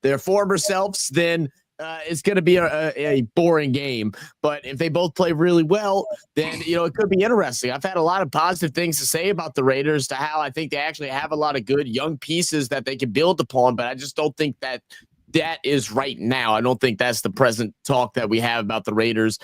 their former selves, then it's going to be a boring game. But if they both play really well, then it could be interesting. I've had a lot of positive things to say about the Raiders, to how I think they actually have a lot of good young pieces that they can build upon. But I just don't think that is right now. I don't think that's the present talk that we have about the Raiders.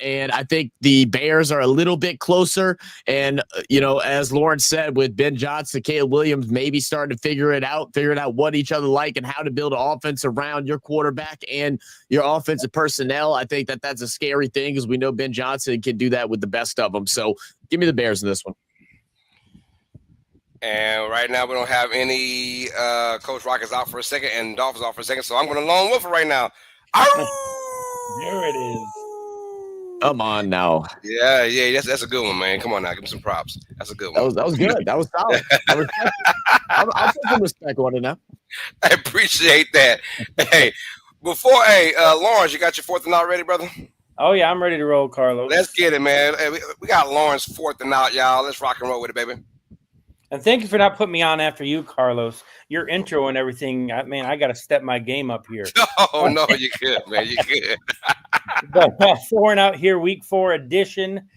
And I think the Bears are a little bit closer. And, as Lawrence said, with Ben Johnson, Caleb Williams maybe starting to figure it out what each other like and how to build an offense around your quarterback and your offensive personnel. I think that's a scary thing, because we know Ben Johnson can do that with the best of them. So give me the Bears in this one. And right now we don't have any Coach Rock is out for a second and Dolph is out for a second. So I'm going to lone wolf it right now. There it is. Come on now. Yeah, that's a good one, man. Come on now, give me some props. That's a good one. That was good. That was solid. I'll take some respect on it now. I appreciate that. Hey, Lawrence, you got your 4th and out ready, brother? Oh yeah, I'm ready to roll, Carlos. Let's get it, man. Hey, we got Lawrence 4th and out, y'all. Let's rock and roll with it, baby. And thank you for not putting me on after you, Carlos. Your intro and everything, I got to step my game up here. Oh, no, you good, man. You good. But 4 and out here, week 4 edition.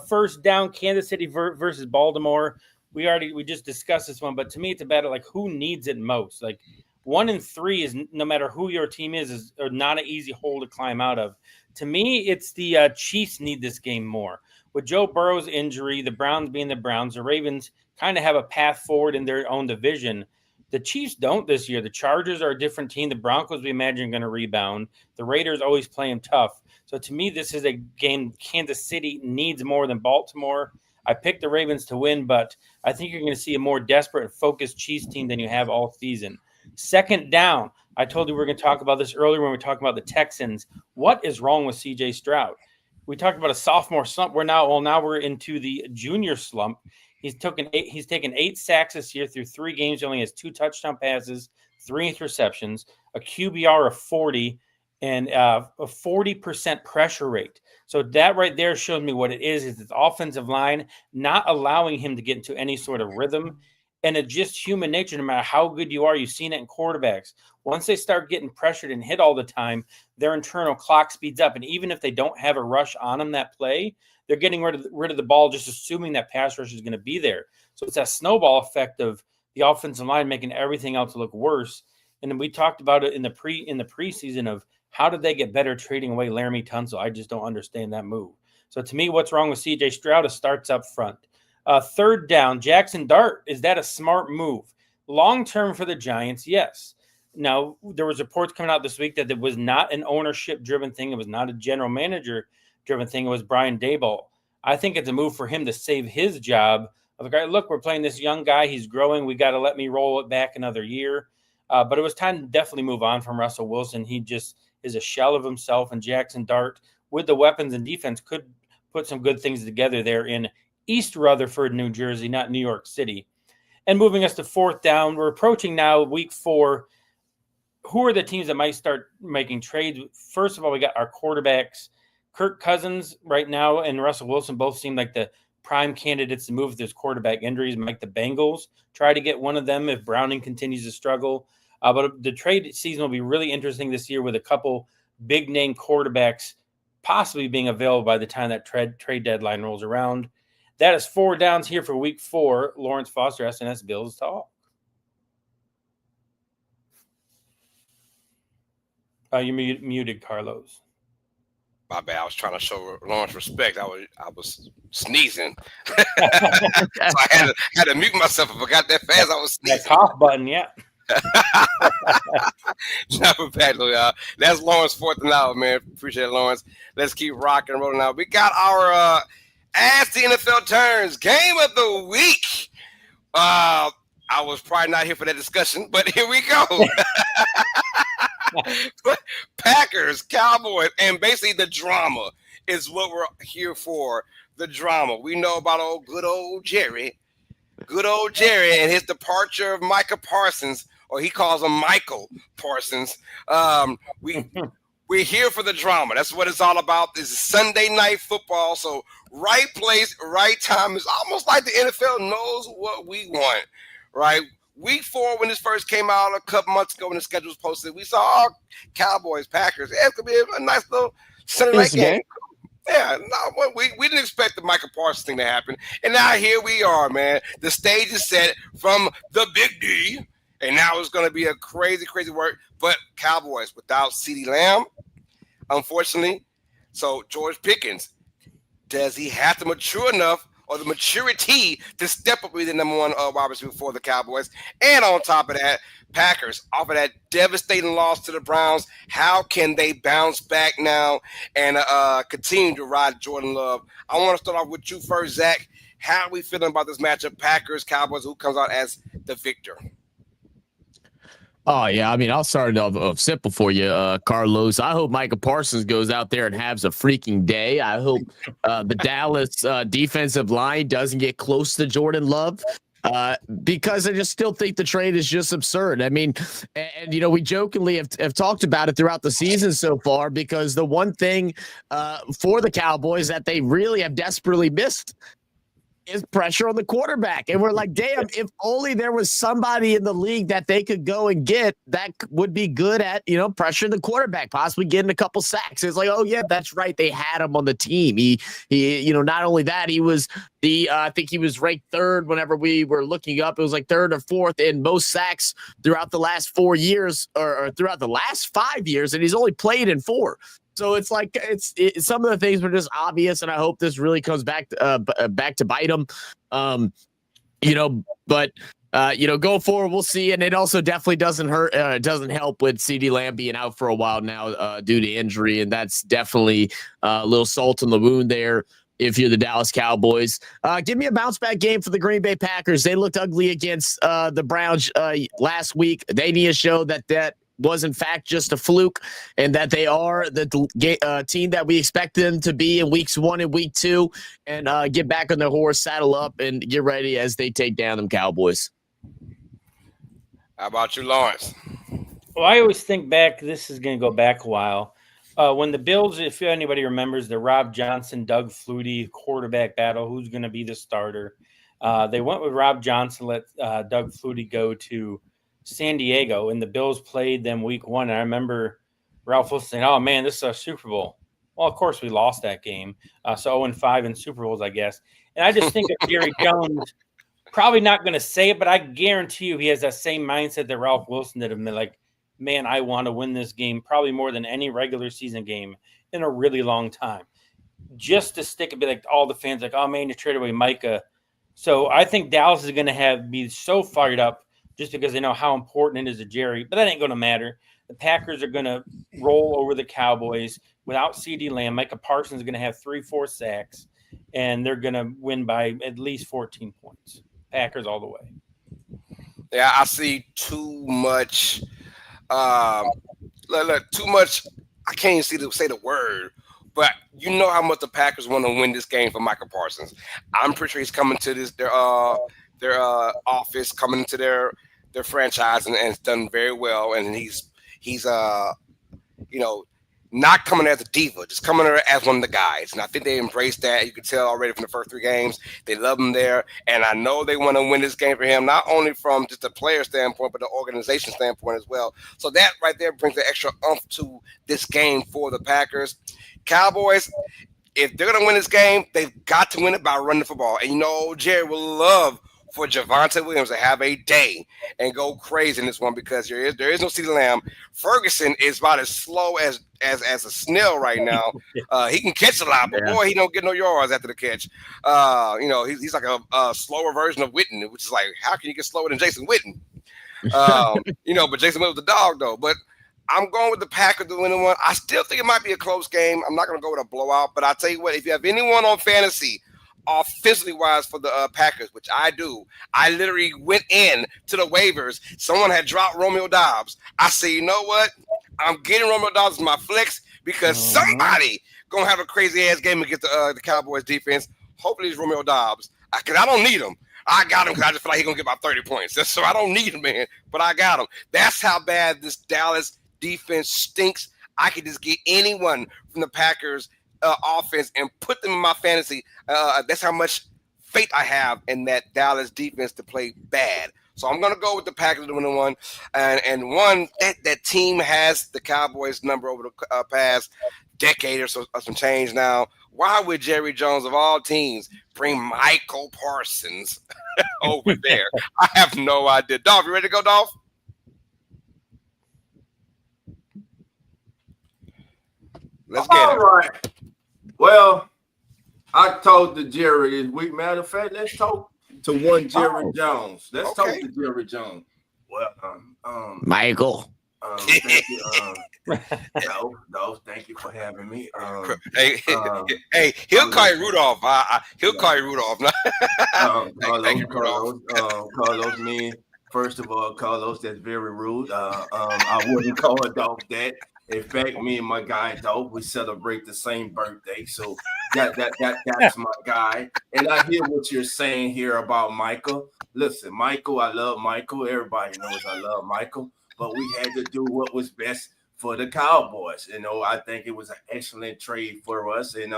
First down, Kansas City versus Baltimore. We just discussed this one, but to me, it's a battle like who needs it most. Like 1 and 3 is, no matter who your team is not an easy hole to climb out of. To me, it's the Chiefs need this game more. With Joe Burrow's injury, the Browns being the Browns, the Ravens kind of have a path forward in their own division. The Chiefs don't this year. The Chargers are a different team. The Broncos, we imagine, are going to rebound. The Raiders always play them tough. So to me, this is a game Kansas City needs more than Baltimore. I picked the Ravens to win, but I think you're going to see a more desperate, focused Chiefs team than you have all season. Second down, I told you we were going to talk about this earlier when we were talking about the Texans. What is wrong with C.J. Stroud? We talked about a sophomore slump. Now we're into the junior slump. He's taken 8 sacks this year through 3 games. He only has 2 touchdown passes, 3 interceptions, a QBR of 40, and a 40% pressure rate. So that right there shows me what it is his offensive line not allowing him to get into any sort of rhythm. And it's just human nature, no matter how good you are. You've seen it in quarterbacks. Once they start getting pressured and hit all the time, their internal clock speeds up. And even if they don't have a rush on them that play, they're getting rid of the ball, just assuming that pass rush is going to be there. So it's that snowball effect of the offensive line making everything else look worse. And then we talked about it in the preseason of how did they get better trading away Laramie Tunsil? I just don't understand that move. So to me, what's wrong with C.J. Stroud is starts up front. Third down, Jackson Dart. Is that a smart move? Long-term for the Giants, yes. Now, there was reports coming out this week that it was not an ownership-driven thing. It was not a general manager-driven thing. It was Brian Daboll. I think it's a move for him to save his job. Of like, look, we're playing this young guy. He's growing. We got to let me roll it back another year. But it was time to definitely move on from Russell Wilson. He just is a shell of himself. And Jackson Dart, with the weapons and defense, could put some good things together there in East Rutherford, New Jersey, not New York City. And moving us to fourth down, we're approaching now week 4. Who are the teams that might start making trades? First of all, we got our quarterbacks. Kirk Cousins right now and Russell Wilson both seem like the prime candidates to move with those quarterback injuries. Might the Bengals try to get one of them if Browning continues to struggle? But the trade season will be really interesting this year with a couple big-name quarterbacks possibly being available by the time that trade deadline rolls around. That is 4 downs here for week 4. Lawrence Foster, SNS Bills Talk. You muted, Carlos. My bad. I was trying to show Lawrence respect. I was sneezing, so I had to mute myself. I forgot that fast. I was sneezing. That cough button, yeah. That's Lawrence 4th and out, man. Appreciate it, Lawrence. Let's keep rocking and rolling out. We got our Ask the NFL Turns Game of the Week. I was probably not here for that discussion, but here we go. Packers, Cowboys, and basically the drama is what we're here for. The drama. We know about good old Jerry and his departure of Micah Parsons, or he calls him Michael Parsons. We're here for the drama. That's what it's all about. This is Sunday night football, so right place, right time. It's almost like the NFL knows what we want, right? Week 4, when this first came out a couple months ago when the schedule was posted, we saw Cowboys, Packers. It could be a nice little Sunday night game. Yeah, no, we didn't expect the Micah Parsons thing to happen. And now here we are, man. The stage is set from the Big D, and now it's going to be a crazy, crazy work. But Cowboys without CeeDee Lamb, unfortunately. So George Pickens, does he have to mature enough or the maturity to step up with the number 1 wide receiver for the Cowboys? And on top of that, Packers, off of that devastating loss to the Browns, how can they bounce back now and continue to ride Jordan Love? I want to start off with you first, Zach. How are we feeling about this matchup, Packers, Cowboys? Who comes out as the victor? Oh, yeah. I mean, I'll start it off simple for you, Carlos. I hope Micah Parsons goes out there and has a freaking day. I hope the Dallas defensive line doesn't get close to Jordan Love. Because I just still think the trade is just absurd. I mean, and you know, we jokingly have talked about it throughout the season so far, because the one thing for the Cowboys that they really have desperately missed is pressure on the quarterback. And we're like, damn, if only there was somebody in the league that they could go and get that would be good at, you know, pressuring the quarterback, possibly getting a couple sacks. It's like, oh yeah, that's right. They had him on the team. He, you know, not only that, he was I think he was ranked 3rd whenever we were looking up. It was like 3rd or 4th in most sacks throughout the last 4 years or throughout the last 5 years. And he's only played in 4. So it's like some of the things were just obvious, and I hope this really comes back to bite them. You know, but you know, go forward, we'll see. And it also definitely doesn't help with CeeDee Lamb being out for a while now due to injury, and that's definitely a little salt in the wound there. if you're the Dallas Cowboys. Give me a bounce back game for the Green Bay Packers. They looked ugly against the Browns last week. They need to show that was in fact just a fluke, and that they are the team that we expect them to be in weeks 1 and week 2, and get back on their horse, saddle up, and get ready as they take down them Cowboys. How about you, Lawrence? Well, I always think back, this is going to go back a while. When the Bills, if anybody remembers the Rob Johnson, Doug Flutie quarterback battle, who's going to be the starter? They went with Rob Johnson, let Doug Flutie go to San Diego, and the Bills played them week 1. And I remember Ralph Wilson saying, "Oh man, this is a Super Bowl." Well, of course we lost that game, so 0-5 in Super Bowls, I guess. And I just think of Jerry Jones, probably not going to say it, but I guarantee you he has that same mindset that Ralph Wilson did. Have been like, "Man, I want to win this game probably more than any regular season game in a really long time." Just to stick and be like all the fans like, "Oh man, you traded away Micah." So I think Dallas is going to be so fired up, just because they know how important it is to Jerry. But that ain't going to matter. The Packers are going to roll over the Cowboys without CeeDee Lamb. Micah Parsons is going to have 3-4 sacks, and they're going to win by at least 14 points. Packers all the way. Yeah, I see too much. Too much. I can't even say the word, but you know how much the Packers want to win this game for Micah Parsons. I'm pretty sure he's coming to their office, coming into their franchise, and it's done very well. And he's not coming as a diva, just coming there as one of the guys. And I think they embraced that. You could tell already from the first 3 games. They love him there. And I know they want to win this game for him, not only from just a player standpoint, but the organization standpoint as well. So that right there brings the extra oomph to this game for the Packers. Cowboys, if they're going to win this game, they've got to win it by running the football. And Jerry will love for Javonte Williams to have a day and go crazy in this one, because there is no CeeDee Lamb. Ferguson is about as slow as a snail right now. He can catch a lot, but boy, he don't get no yards after the catch. He's like a slower version of Witten, which is like, how can you get slower than Jason Witten? But Jason Witten was the dog though. But I'm going with the Packers to win the one. I still think it might be a close game. I'm not going to go with a blowout, but I'll tell you what, if you have anyone on fantasy offensively wise for the Packers, which I do, I literally went in to the waivers. Someone had dropped Romeo Doubs. I say, you know what? I'm getting Romeo Doubs as my flex, because somebody gonna have a crazy ass game against the Cowboys defense. Hopefully it's Romeo Doubs, because I don't need him. I got him because I just feel like he's gonna get about 30 points. So I don't need him, man. But I got him. That's how bad this Dallas defense stinks. I could just get anyone from the Packers offense and put them in my fantasy. That's how much faith I have in that Dallas defense to play bad. So I'm going to go with the Packers to win the one. And one, that team has the Cowboys number over the past decade or so, some change now. Why would Jerry Jones, of all teams, bring Micah Parsons over there? I have no idea. Dolph, you ready to go, Dolph? Let's get it. All right. Well, I talked to Jerry this week. Matter of fact, let's talk to one Jerry Jones. Let's talk to Jerry Jones. Well, Michael. Thank you. No, thank you for having me. Hey, he'll call you Rudolph. He'll call you Rudolph. Thank you, Carlos. Carlos, me. First of all, Carlos, that's very rude. I wouldn't call a dog that. In fact, me and my guy Dolph, we celebrate the same birthday, so that's my guy. And I hear what you're saying here about Michael. Listen, Michael, I love Michael. Everybody knows I love Michael, but we had to do what was best for the Cowboys. I think it was an excellent trade for us. And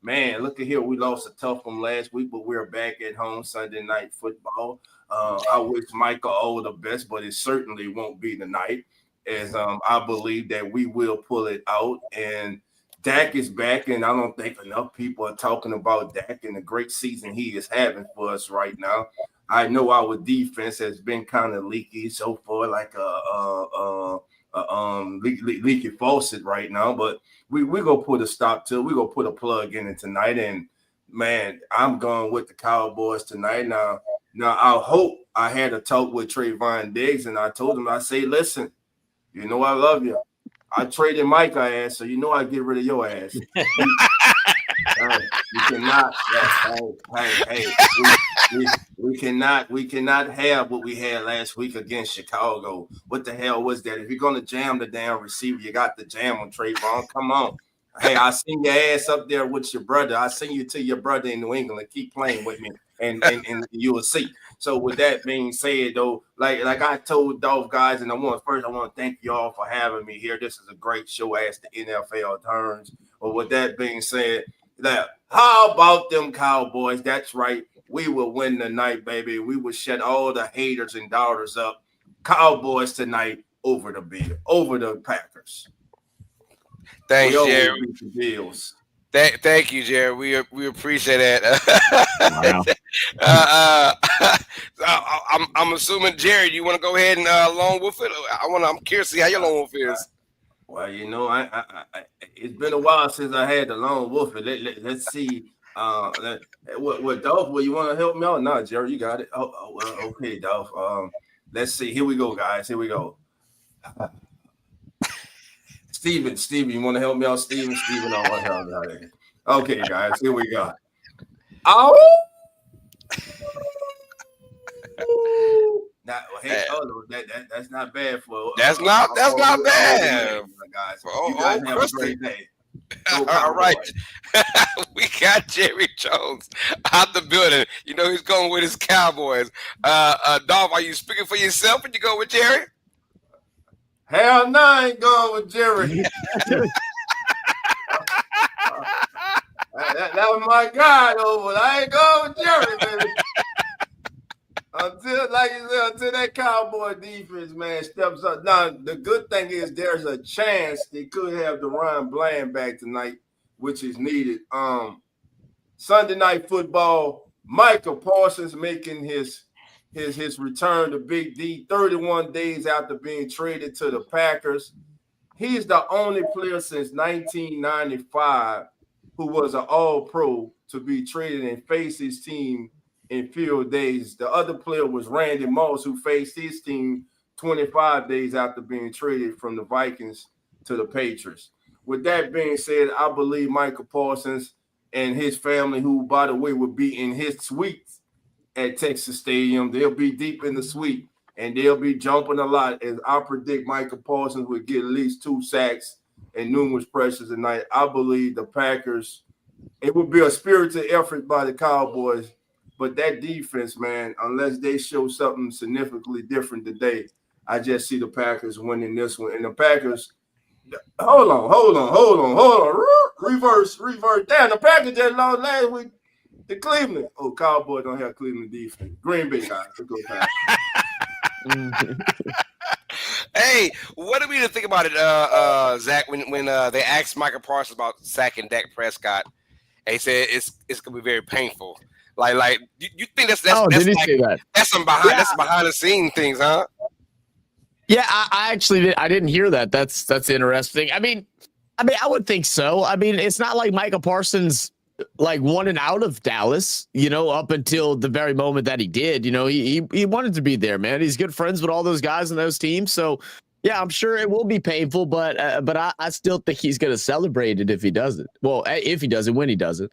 man, look at here, we lost a tough one last week, but we're back at home Sunday night football. I wish Michael all the best, but it certainly won't be tonight. As I believe that we will pull it out, and Dak is back, and I don't think enough people are talking about Dak and the great season he is having for us right now. I know our defense has been kind of leaky so far, like a leaky faucet right now, but we're gonna put a stop to it. We're gonna put a plug in it tonight, and man, I'm going with the Cowboys tonight. Now I hope I had a talk with Trayvon Diggs, and I told him, I say, listen, you know I love you. I traded Micah ass, so you know I get rid of your ass. You cannot. Hey. We cannot have what we had last week against Chicago. What the hell was that? If you're gonna jam the damn receiver, you got to jam on Trayvon. Come on. Hey, I seen your ass up there with your brother. I seen you to your brother in New England. Keep playing with me, and you will see. So with that being said, though, like I told Dolph guys, and I want to thank you all for having me here. This is a great show as the NFL turns. But with that being said, how about them Cowboys? That's right. We will win tonight, baby. We will shut all the haters and doubters up. Cowboys tonight over the Packers. Thanks, Jerry. Thank you, Jerry. We appreciate that. Wow. I'm assuming, Jerry, you want to go ahead and lone wolf it? I'm curious to see how your lone wolf is. Well, it's been a while since I had the lone wolf. Let's see. What Dolph? Well, you want to help me out? No, Jerry, you got it. Well, okay, Dolph. Let's see. Here we go, guys. Here we go. Steven, you want to help me out? Steven, I want to help me out. Okay, guys, here we go. Oh. Now, hey, that's not bad for. That's not bad. Guys, you guys have a great day. All right. We got Jerry Jones out the building. You know he's going with his Cowboys. Dolph, are you speaking for yourself when you go with Jerry? Hell no, I ain't going with Jerry. That was my guy over. I ain't going with Jerry, baby. Until that Cowboy defense, man, steps up. Now, the good thing is there's a chance they could have DaRon Bland back tonight, which is needed. Sunday Night Football, Micah Parsons making his return to Big D 31 days after being traded to the Packers. He's the only player since 1995 who was an All-Pro to be traded and face his team in field days. The other player was Randy Moss, who faced his team 25 days after being traded from the Vikings to the Patriots. With that being said, I believe Micah Parsons and his family, who, by the way, will be in his suite at Texas Stadium, they'll be deep in the suite, and they'll be jumping a lot. As I predict Micah Parsons will get at least 2 sacks and numerous pressures tonight. I believe the Packers, it would be a spirited effort by the Cowboys, but that defense, man, unless they show something significantly different today, I just see the Packers winning this one. And the Packers, hold on. Reverse. Damn, the Packers just lost last week to Cleveland. Oh, Cowboys don't have Cleveland defense. Green Bay guys. Let's go Packers. Hey, what do we think about it, Zach, when they asked Micah Parsons about sacking Dak Prescott, and he said it's gonna be very painful. Like you think that's did he say that? That's some behind the scene things, huh? Yeah, I actually I didn't hear that. That's interesting. I mean, I would think so. I mean, it's not like Micah Parsons like wanted out of Dallas, up until the very moment that he did. He wanted to be there, man. He's good friends with all those guys and those teams. So yeah, I'm sure it will be painful, but I still think he's gonna celebrate it if he does it. Well, if he does it, when he does it.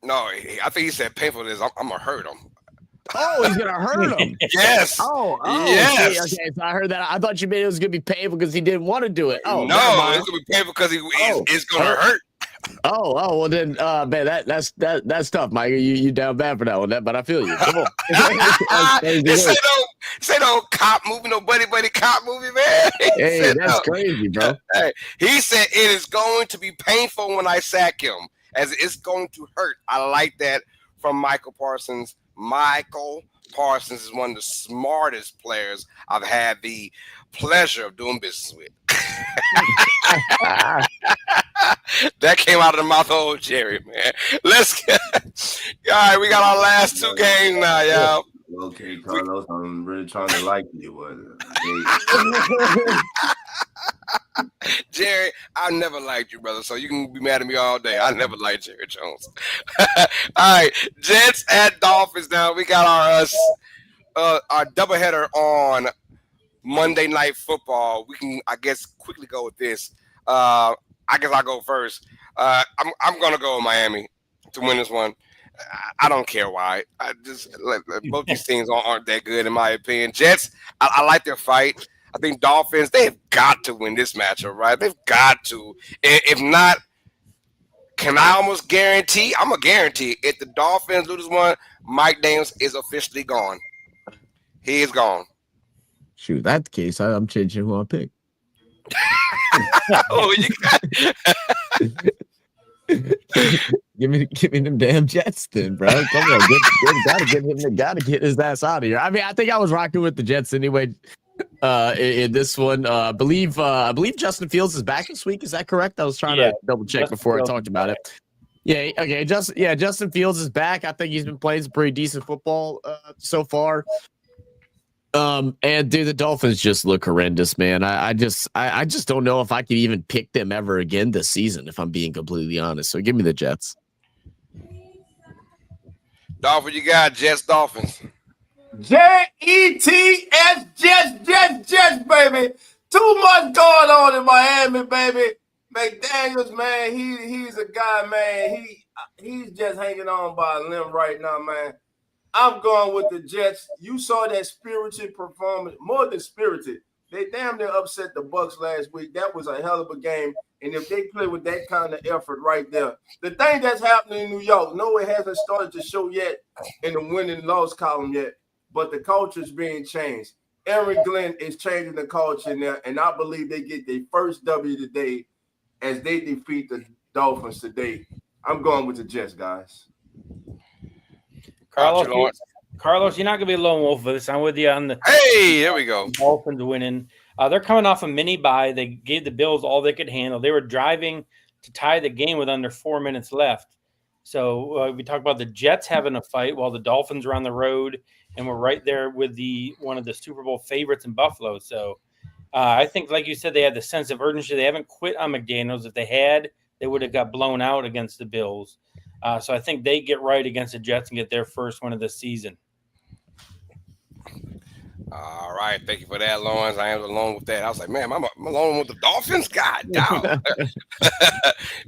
No, I think he said painful is I'm gonna hurt him. Oh, he's gonna hurt him. Yes. Oh, yes. Okay, so I heard that. I thought you meant it was gonna be painful because he didn't want to do it. Oh no, it's gonna be painful because it's gonna hurt. Oh, well then, man, that's tough, Mike. You down bad for that one, but I feel you. Come on. Say no cop movie, no buddy cop movie, man. Hey, that's crazy, bro. Hey, he said it is going to be painful when I sack him, as it's going to hurt. I like that from Michael Parsons. Michael Parsons is one of the smartest players I've had the pleasure of doing business with. That came out of the mouth of old Jerry, man. Let's get all right. We got our last 2 games now, y'all. Okay, Carlos, I'm really trying to like you. Jerry, I never liked you, brother, so you can be mad at me all day. I never liked Jerry Jones. All right, Jets at Dolphins now. We got our doubleheader on Monday Night Football. We can, I guess, quickly go with this. I guess I'll go first. I'm gonna go with Miami to win this one. I don't care why. I just both these teams aren't that good in my opinion. Jets, I like their fight. I think Dolphins, they've got to win this matchup, right? They've got to. If not, can I almost guarantee? I'm a guarantee. If the Dolphins lose this one, Mike Daniels is officially gone. He is gone. Shoot, that's the case. I'm changing who I pick. Oh, you got give me them damn Jets then, bro. Come on, gotta get his ass out of here. I mean, I think I was rocking with the Jets anyway. In this one, I believe Justin Fields is back this week. Is that correct? I was trying to double check before I talked about it. Yeah, okay. Justin Fields is back. I think he's been playing some pretty decent football so far. And dude, the Dolphins just look horrendous, man. I just don't know if I can even pick them ever again this season, if I'm being completely honest. So give me the Jets. Dolphins, you got Jets, Dolphins. Jets, Jets, baby. Too much going on in Miami, baby. McDaniels, man, he's a guy, man. He's just hanging on by a limb right now, man. I'm going with the Jets. You saw that spirited performance, more than spirited. They damn near upset the Bucs last week. That was a hell of a game. And if they play with that kind of effort right there, the thing that's happening in New York, no, it hasn't started to show yet in the win and loss column yet, but the culture is being changed. Aaron Glenn is changing the culture in there, and I believe they get their first W today as they defeat the Dolphins today. I'm going with the Jets, guys. Carlos, you're not gonna be a lone wolf with this. I'm with you on the. Hey, there we go. Dolphins winning. They're coming off a mini bye. They gave the Bills all they could handle. They were driving to tie the game with under 4 minutes left. So we talk about the Jets having a fight while the Dolphins are on the road, and we're right there with one of the Super Bowl favorites in Buffalo. So I think, like you said, they had the sense of urgency. They haven't quit on McDaniels. If they had, they would have got blown out against the Bills. So I think they get right against the Jets and get their first win of the season. All right. Thank you for that, Lawrence. I am alone with that. I was like, man, I'm alone with the Dolphins? God damn.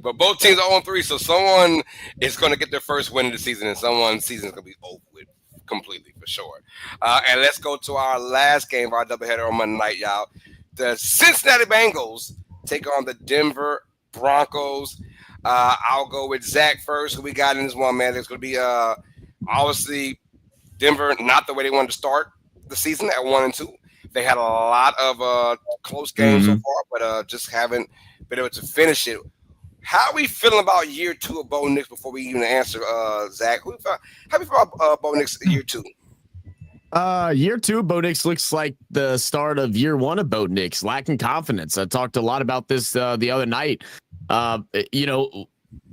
But both teams are 0-3, so someone is going to get their first win of the season, and someone's season is going to be over with completely for sure. And let's go to our last game, our doubleheader on Monday night, y'all. The Cincinnati Bengals take on the Denver Broncos. I'll go with Zach first, who we got in this one, man. It's going to be obviously Denver, not the way they wanted to start the season at 1-2. They had a lot of close games so far, but just haven't been able to finish it. How are we feeling about year 2 of Bo Nix before we even answer, Zach? How do you feel about Bo Nix year 2? Year 2 of Bo Nix looks like the start of year 1 of Bo Nix, lacking confidence. I talked a lot about this the other night.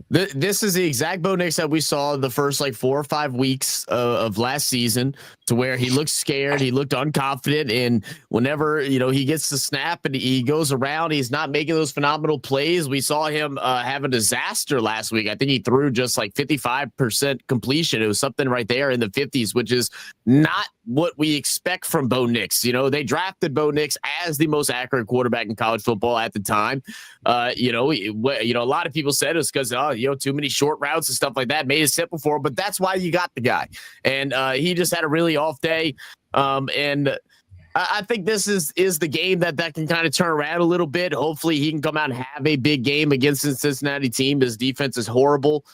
This is the exact Bo Nix that we saw the first 4 or 5 weeks of last season, to where he looked scared, he looked unconfident, and whenever he gets the snap and he goes around, he's not making those phenomenal plays. We saw him have a disaster last week. I think he threw just 55% completion. It was something right there in the 50s, which is not what we expect from Bo Nix. They drafted Bo Nix as the most accurate quarterback in college football at the time. A lot of people said it's because too many short routes and stuff like that made it simple for him, but that's why you got the guy. And he just had a really off day. And I think this is the game that can kind of turn around a little bit. Hopefully he can come out and have a big game against the Cincinnati team. His defense is horrible.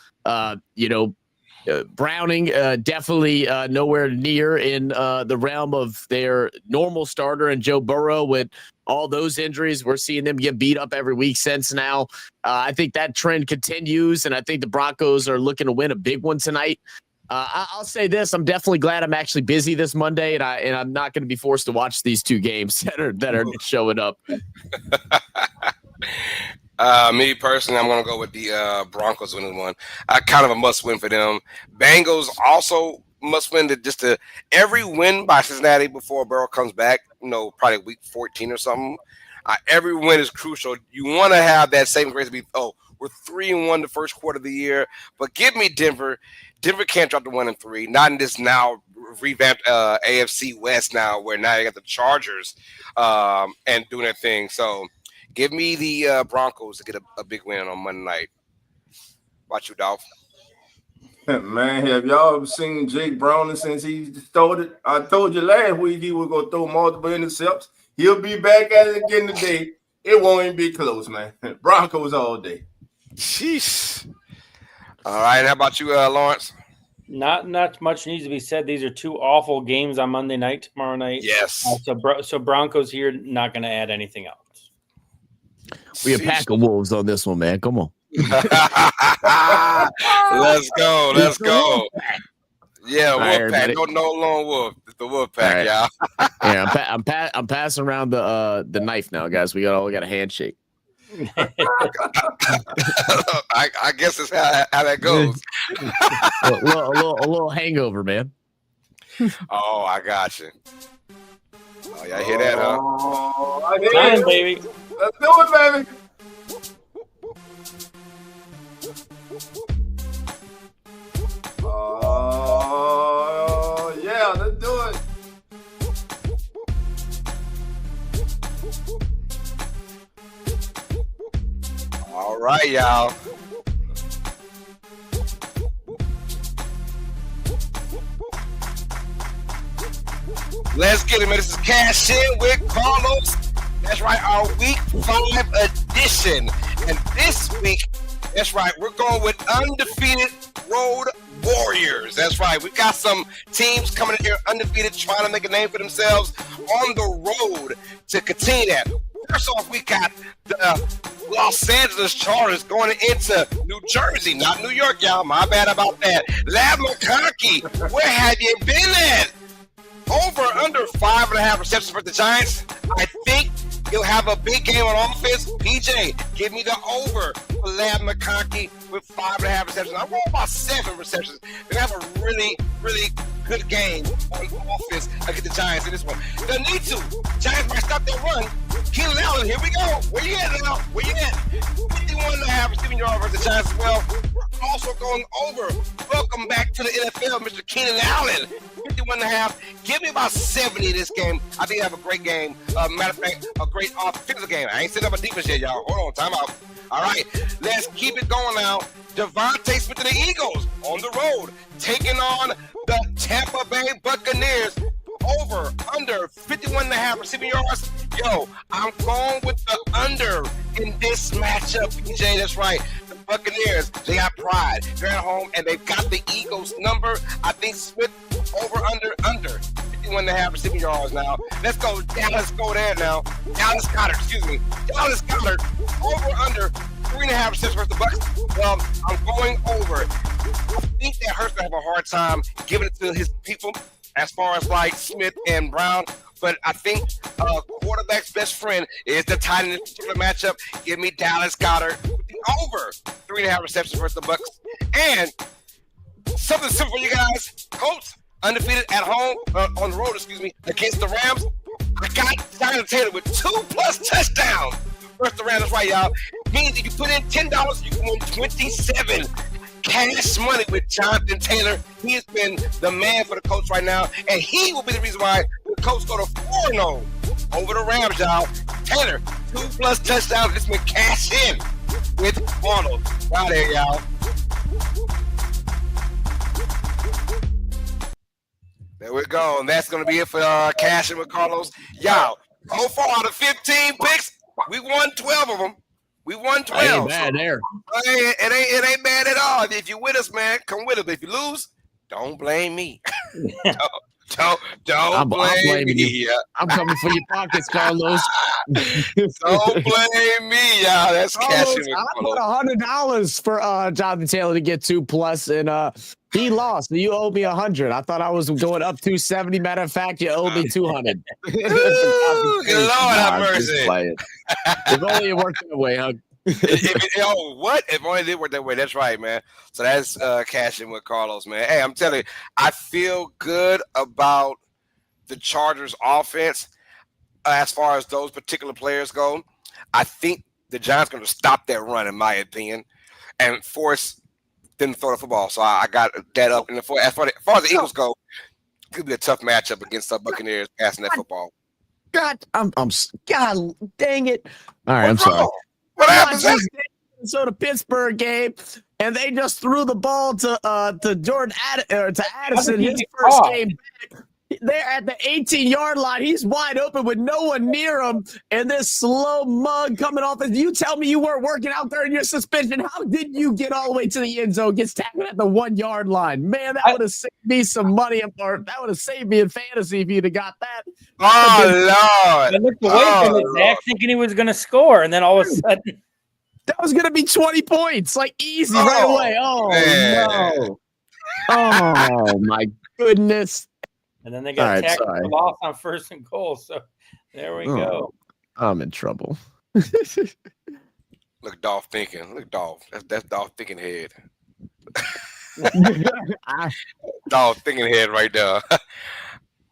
Browning definitely nowhere near in the realm of their normal starter, and Joe Burrow, with all those injuries, we're seeing them get beat up every week since now. I think that trend continues, and I think the Broncos are looking to win a big one tonight. I'll say this: I'm definitely glad I'm actually busy this Monday, and I'm not going to be forced to watch these 2 games that are showing up. Me personally, I'm going to go with the Broncos winning one. Kind of a must win for them. Bengals also must win. Every win by Cincinnati before Burrow comes back, probably week 14 or something. Every win is crucial. You want to have that same grace to be, we're 3-1 the first quarter of the year, but give me Denver. Denver can't drop to 1-3. Not in this now revamped AFC West now, where now you got the Chargers and doing their thing. So give me the Broncos to get a big win on Monday night. about you, Dolph? Man, have y'all seen Jake Browning since he started? I told you last week he was gonna throw multiple intercepts. He'll be back at it again today. It won't even be close, man. Broncos all day. Sheesh. All right, how about you, Lawrence? Not much needs to be said. These are two awful games on Monday night, tomorrow night. Yes. So Broncos here, not going to add anything else. We a pack of wolves on this one, man. Come on. Let's go. Let's go. Yeah, wolf pack. No lone wolf. It's the wolf pack, y'all. Yeah, I'm passing around the knife now, guys. We got a handshake. I guess it's how that goes. a little hangover, man. Oh, I got you. Oh, y'all hear that, huh? Oh, I hear Time, it. baby. Let's do it, baby. Oh, yeah, let's do it. All right, y'all. Let's get it, man. This is Cash In with Carlos. That's right, our week 5 edition. And this week, that's right, we're going with undefeated road warriors. That's right. We got some teams coming in here undefeated, trying to make a name for themselves on the road to continue that. First off, we got the Los Angeles Chargers going into New Jersey, not New York, y'all. My bad about that. Lab McConkey, where have you been at? Over under 5.5 receptions for the Giants. I think he'll have a big game on offense. PJ, give me the over for Lab McConkey with 5.5 receptions. I want about 7 receptions. They have a really, really good game on offense against the Giants in this one. They need to. Giants might stop their run. Keenan Allen, here we go. Where you at now? Where you at? 51.5 receiving yards versus the Giants as well. We're also going over. Welcome back to the NFL, Mr. Keenan Allen. 51.5. Give me about 70 in this game. I think I have a great game. Matter of fact, a great offensive game. I ain't setting up a defense yet, y'all. Hold on, time out. All right, let's keep it going now. Devontae Smith and the Eagles on the road, taking on the Tampa Bay Buccaneers. Over, under 51.5 receiving yards. Yo, I'm going with the under in this matchup, PJ. That's right. The Buccaneers, they got pride. They're at home, and they've got the Eagles number. I think Smith over, under 51.5 receiving yards now. Let's go. Dallas, go there now. Dallas Goddard, Dallas Goddard, over, under 3.5 receptions versus the Bucs. Well, I'm going over. I think that Hurst will have a hard time giving it to his people as far as like Smith and Brown. But I think quarterback's best friend is the tight end in this particular matchup. Give me Dallas Goddard over 3.5 receptions versus the Bucs. And something simple for you guys. Colts undefeated at home, on the road, against the Rams. I got Jonathan Taylor with 2+ touchdowns versus the Rams. That's right, y'all. Means if you put in $10, you can win 27 cash money with Jonathan Taylor. He has been the man for the Colts right now, and he will be the reason why the Colts go to 4-0 over the Rams, y'all. Taylor, 2+ touchdowns. This been cash in with Arnold. Out there, y'all. There we go, and that's going to be it for Cash in with Carlos. Y'all, so far out of 15 picks, we won 12 of them. We won 12. Ain't bad there. It ain't bad at all. If you with us, man, come with us. But if you lose, don't blame me. don't blame me. You. I'm coming for your pockets, Carlos. Don't blame me, y'all. That's Cash in with I Carlos. put $100 for Jonathan Taylor to get 2+, and he lost. You owe me 100. I thought I was going up 270. Matter of fact, you owe me 200. Good Lord have mercy. If only it worked that way, huh? If only it did work that way. That's right, man. So that's Cash in with Carlos, man. Hey, I'm telling you, I feel good about the Chargers offense as far as those particular players go. I think the Giants are going to stop that run, in my opinion, and force them to throw the football. So I got that up. And as far as the Eagles go, it could be a tough matchup against the Buccaneers passing that football. God, I'm God dang it. All right, I'm sorry. What happens? So the Pittsburgh game, and they just threw the ball to Jordan to Addison. he His get first caught? game back. They're at the 18-yard line. He's wide open with no one near him, and this slow mug coming off. You tell me you weren't working out there in your suspension. How did you get all the way to the end zone? Gets tackled at the 1-yard line. Man, that would have saved me some money, or that would have saved me in fantasy if you'd have got that. Oh, Lord. I looked away from it, Zach, thinking he was going to score, and then all of a sudden, That was going to be 20 points, like easy right away. Oh, man. no. Oh, my goodness. and then they got Alright, tackled sorry. for loss on 1st and goal. So there we go. I'm in trouble. Look, Dolph thinking. Look, Dolph. That's Dolph thinking head. Dolph thinking head right there.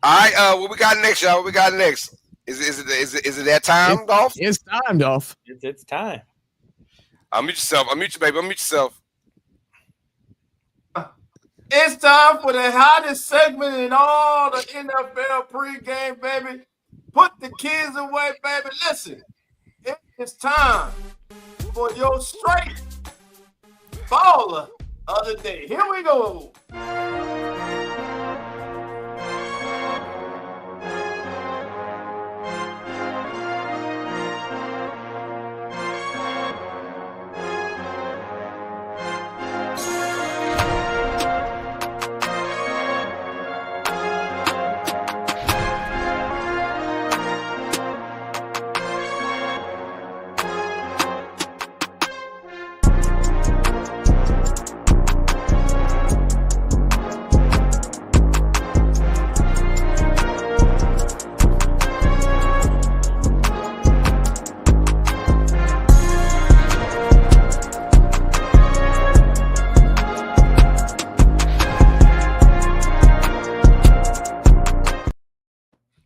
All right, what we got next, y'all? What we got next? Is it that time, Dolph? It's time, Dolph. It's time. Unmute yourself. Unmute you, baby. Unmute yourself. It's time for the hottest segment in all the NFL pregame, baby. Put the kids away, baby. Listen, it is time for your straight baller of the day. Here we go.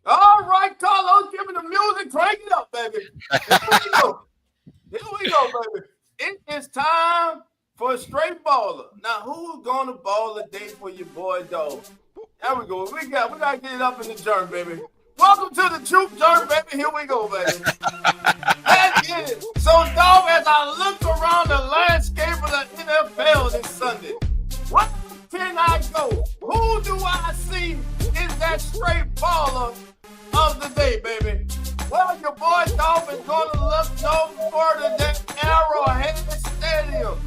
All right, Carlos, give me the music. Crank it up, baby. Here we go. Here we go, baby. It is time for a straight baller. Now, who's going to ball a day for your boy, dog? There we go. We got to get it up in the journey, baby. Welcome to the troop journey, baby. Here we go, baby. Let's get it. So, dog, as I look around the landscape of the NFL this Sunday, where can I go? Who do I see is that straight baller of the day, baby? Well, your boy Dolph is going to look no further than Arrowhead Stadium.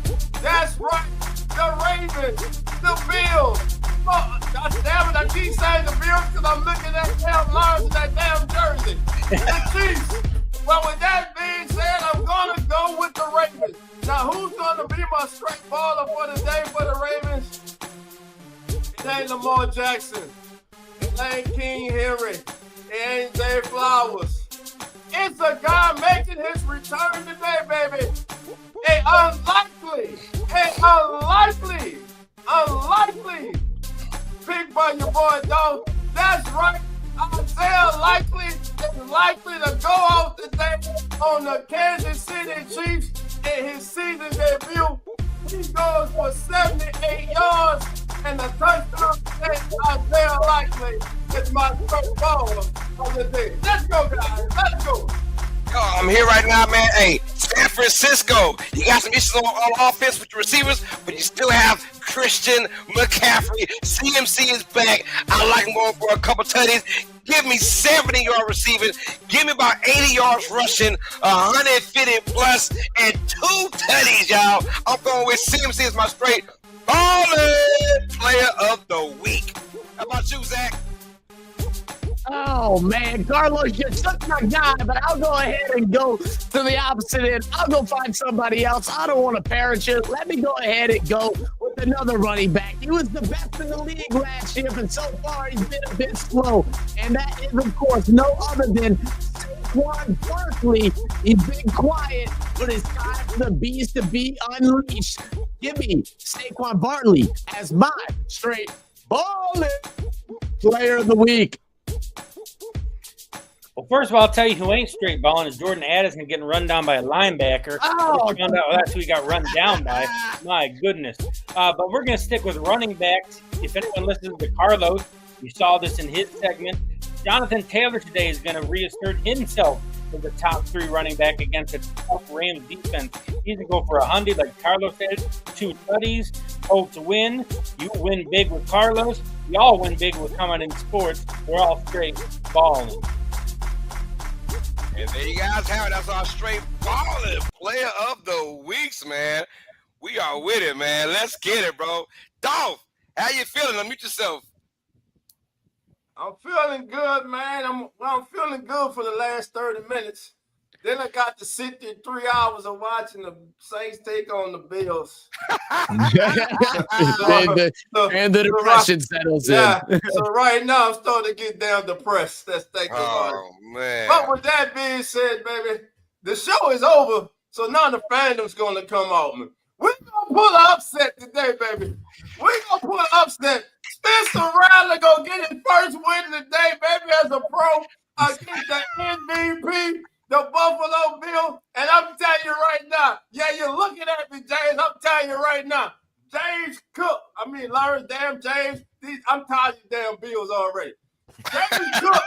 That's right, the Ravens, the Bills. Oh, God damn it, I keep saying the Bills because I'm looking at damn lines in that damn jersey. The Chiefs. Well, with that being said, I'm going to go with the Ravens. Now, who's going to be my straight baller for the day for the Ravens? It ain't Lamar Jackson. It ain't King Henry. It ain't Zay Flowers. It's a guy making his return today, baby. Unlikely pick by your boy, dog. That's right. Isaiah Likely is likely to go off today on the Kansas City Chiefs in his season debut. He goes for 78 yards and a touchdown. Isaiah Likely is my first baller of the day. Let's go, guys. Let's go. Yo, I'm here right now, man. Hey, San Francisco, you got some issues on offense with your receivers, but you still have Christian McCaffrey. CMC is back. I like him going for a couple tutties. Give me 70-yard receiving. Give me about 80 yards rushing, 150 plus, and 2 tutties, y'all. I'm going with CMC as my straight ballin' player of the week. How about you, Zach? Oh, man, Carlos, you took my guy, but I'll go ahead and go to the opposite end. I'll go find somebody else. I don't want to parachute. Let me go ahead and go with another running back. He was the best in the league last year, but so far he's been a bit slow. And that is, of course, no other than Saquon Barkley. He's been quiet, but it's time for the beast to be unleashed. Give me Saquon Barkley as my straight ballin' player of the week. Well, first of all, I'll tell you who ain't straight balling is Jordan Addison getting run down by a linebacker. Oh, That's who he got run down by. My goodness. But we're going to stick with running backs. If anyone listens to Carlos, you saw this in his segment. Jonathan Taylor today is going to reassert himself is a top 3 running back against a tough Rams defense. He's going to go for 100 like Carlos said, 2 tutties. Colts win. You win big with Carlos. We all win big with Coming in Sports. We're all straight balling. And there you guys have it. That's our straight balling player of the weeks, man. We are with it, man. Let's get it, bro. Dolph, how you feeling? Unmute yourself. I'm feeling good, man. I'm feeling good for the last 30 minutes. Then I got to sit there 3 hours of watching the Saints take on the Bills. And the depression settles in. So right now I'm starting to get down depressed. That's thinking about it. Man. But with that being said, baby, the show is over. So now the fandom's gonna come out, man. We're gonna pull an upset today, baby. We're gonna pull an upset. Spencer Rattler gonna get his first win today, baby, as a pro against the MVP, the Buffalo Bills. And I'm telling you right now, yeah, you're looking at me, James. I'm telling you right now, James Cook. I mean, Larry, damn James. I'm tired of you damn Bills already. James Cook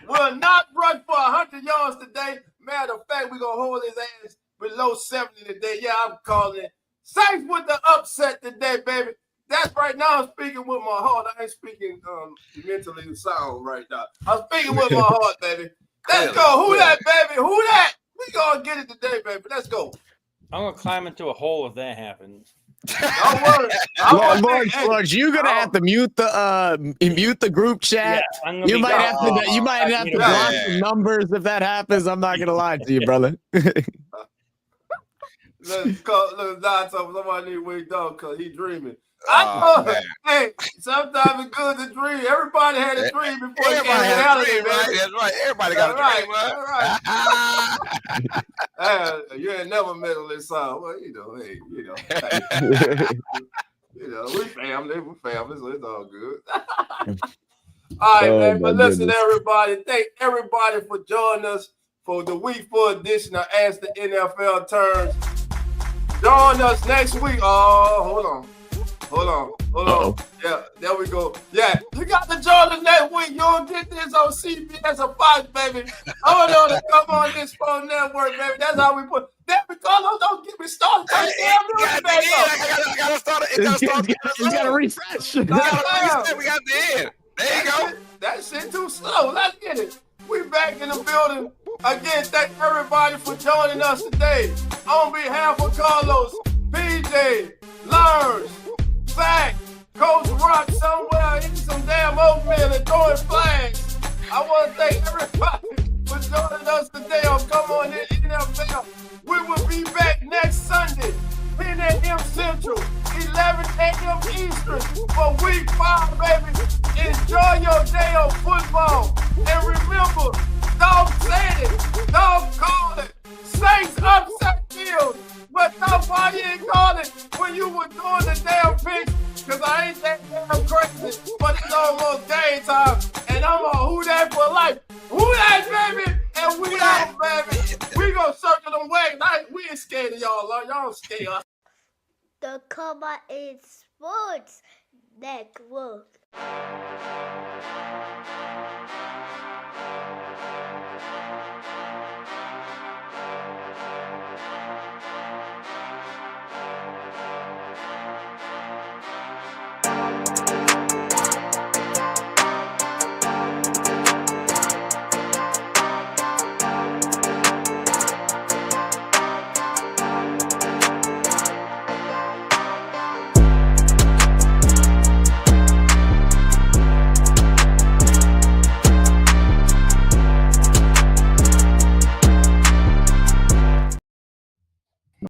will not run for 100 yards today. Matter of fact, we're gonna hold his ass below 70 today. Yeah, I'm calling it. Saints with the upset today, baby. That's right now. I'm speaking with my heart. I ain't speaking mentally sound right now. I'm speaking with my heart, baby. Let's go. Who that, baby? Who that? We gonna get it today, baby. Let's go. I'm gonna climb into a hole if that happens. Don't worry. Lord, you're gonna have to mute the group chat. Yeah, you might have to block the numbers if that happens. I'm not gonna lie to you, brother. Let's Don somebody need to wake up because he dreaming. Hey, sometimes it's good to dream. Everybody had a dream before you came reality, right? That's right. Everybody got a dream, right? You ain't never mentally sound. Well, hey, we family, so it's all good. All right, man. But listen, everybody, thank everybody for joining us for the Week 4 edition of As the NFL Turns. Join us next week. Oh, hold on. Yeah, there we go. Yeah, you got to join us next week. You don't get this on CBS or Fox, baby. I want to come on this phone network, baby. That's how we put. There we go. Don't get me started. I gotta start it. You gotta refresh. We got the end. There you go. That shit too slow. Let's get it. We back in the building. Again, thank everybody for joining us today. On behalf of Carlos, PJ, Lars, Zach, Coach Rock somewhere eating some damn oatmeal and throwing flags. I want to thank everybody for joining us today on Come On In NFL. We will be back next Sunday, 10 a.m. Central, 11 a.m. Eastern for Week 5, baby. Enjoy your day of football. And remember, dog said it, dog called it. Saints upset field. But nobody ain't called it when you were doing the damn pitch. Because I ain't that damn crazy. But it's almost game time. And I'm on Who That for life. Who That, baby? And we out, baby. We gonna circle them wagons. We ain't scared of y'all. Y'all scared us. The Combine Sports Network.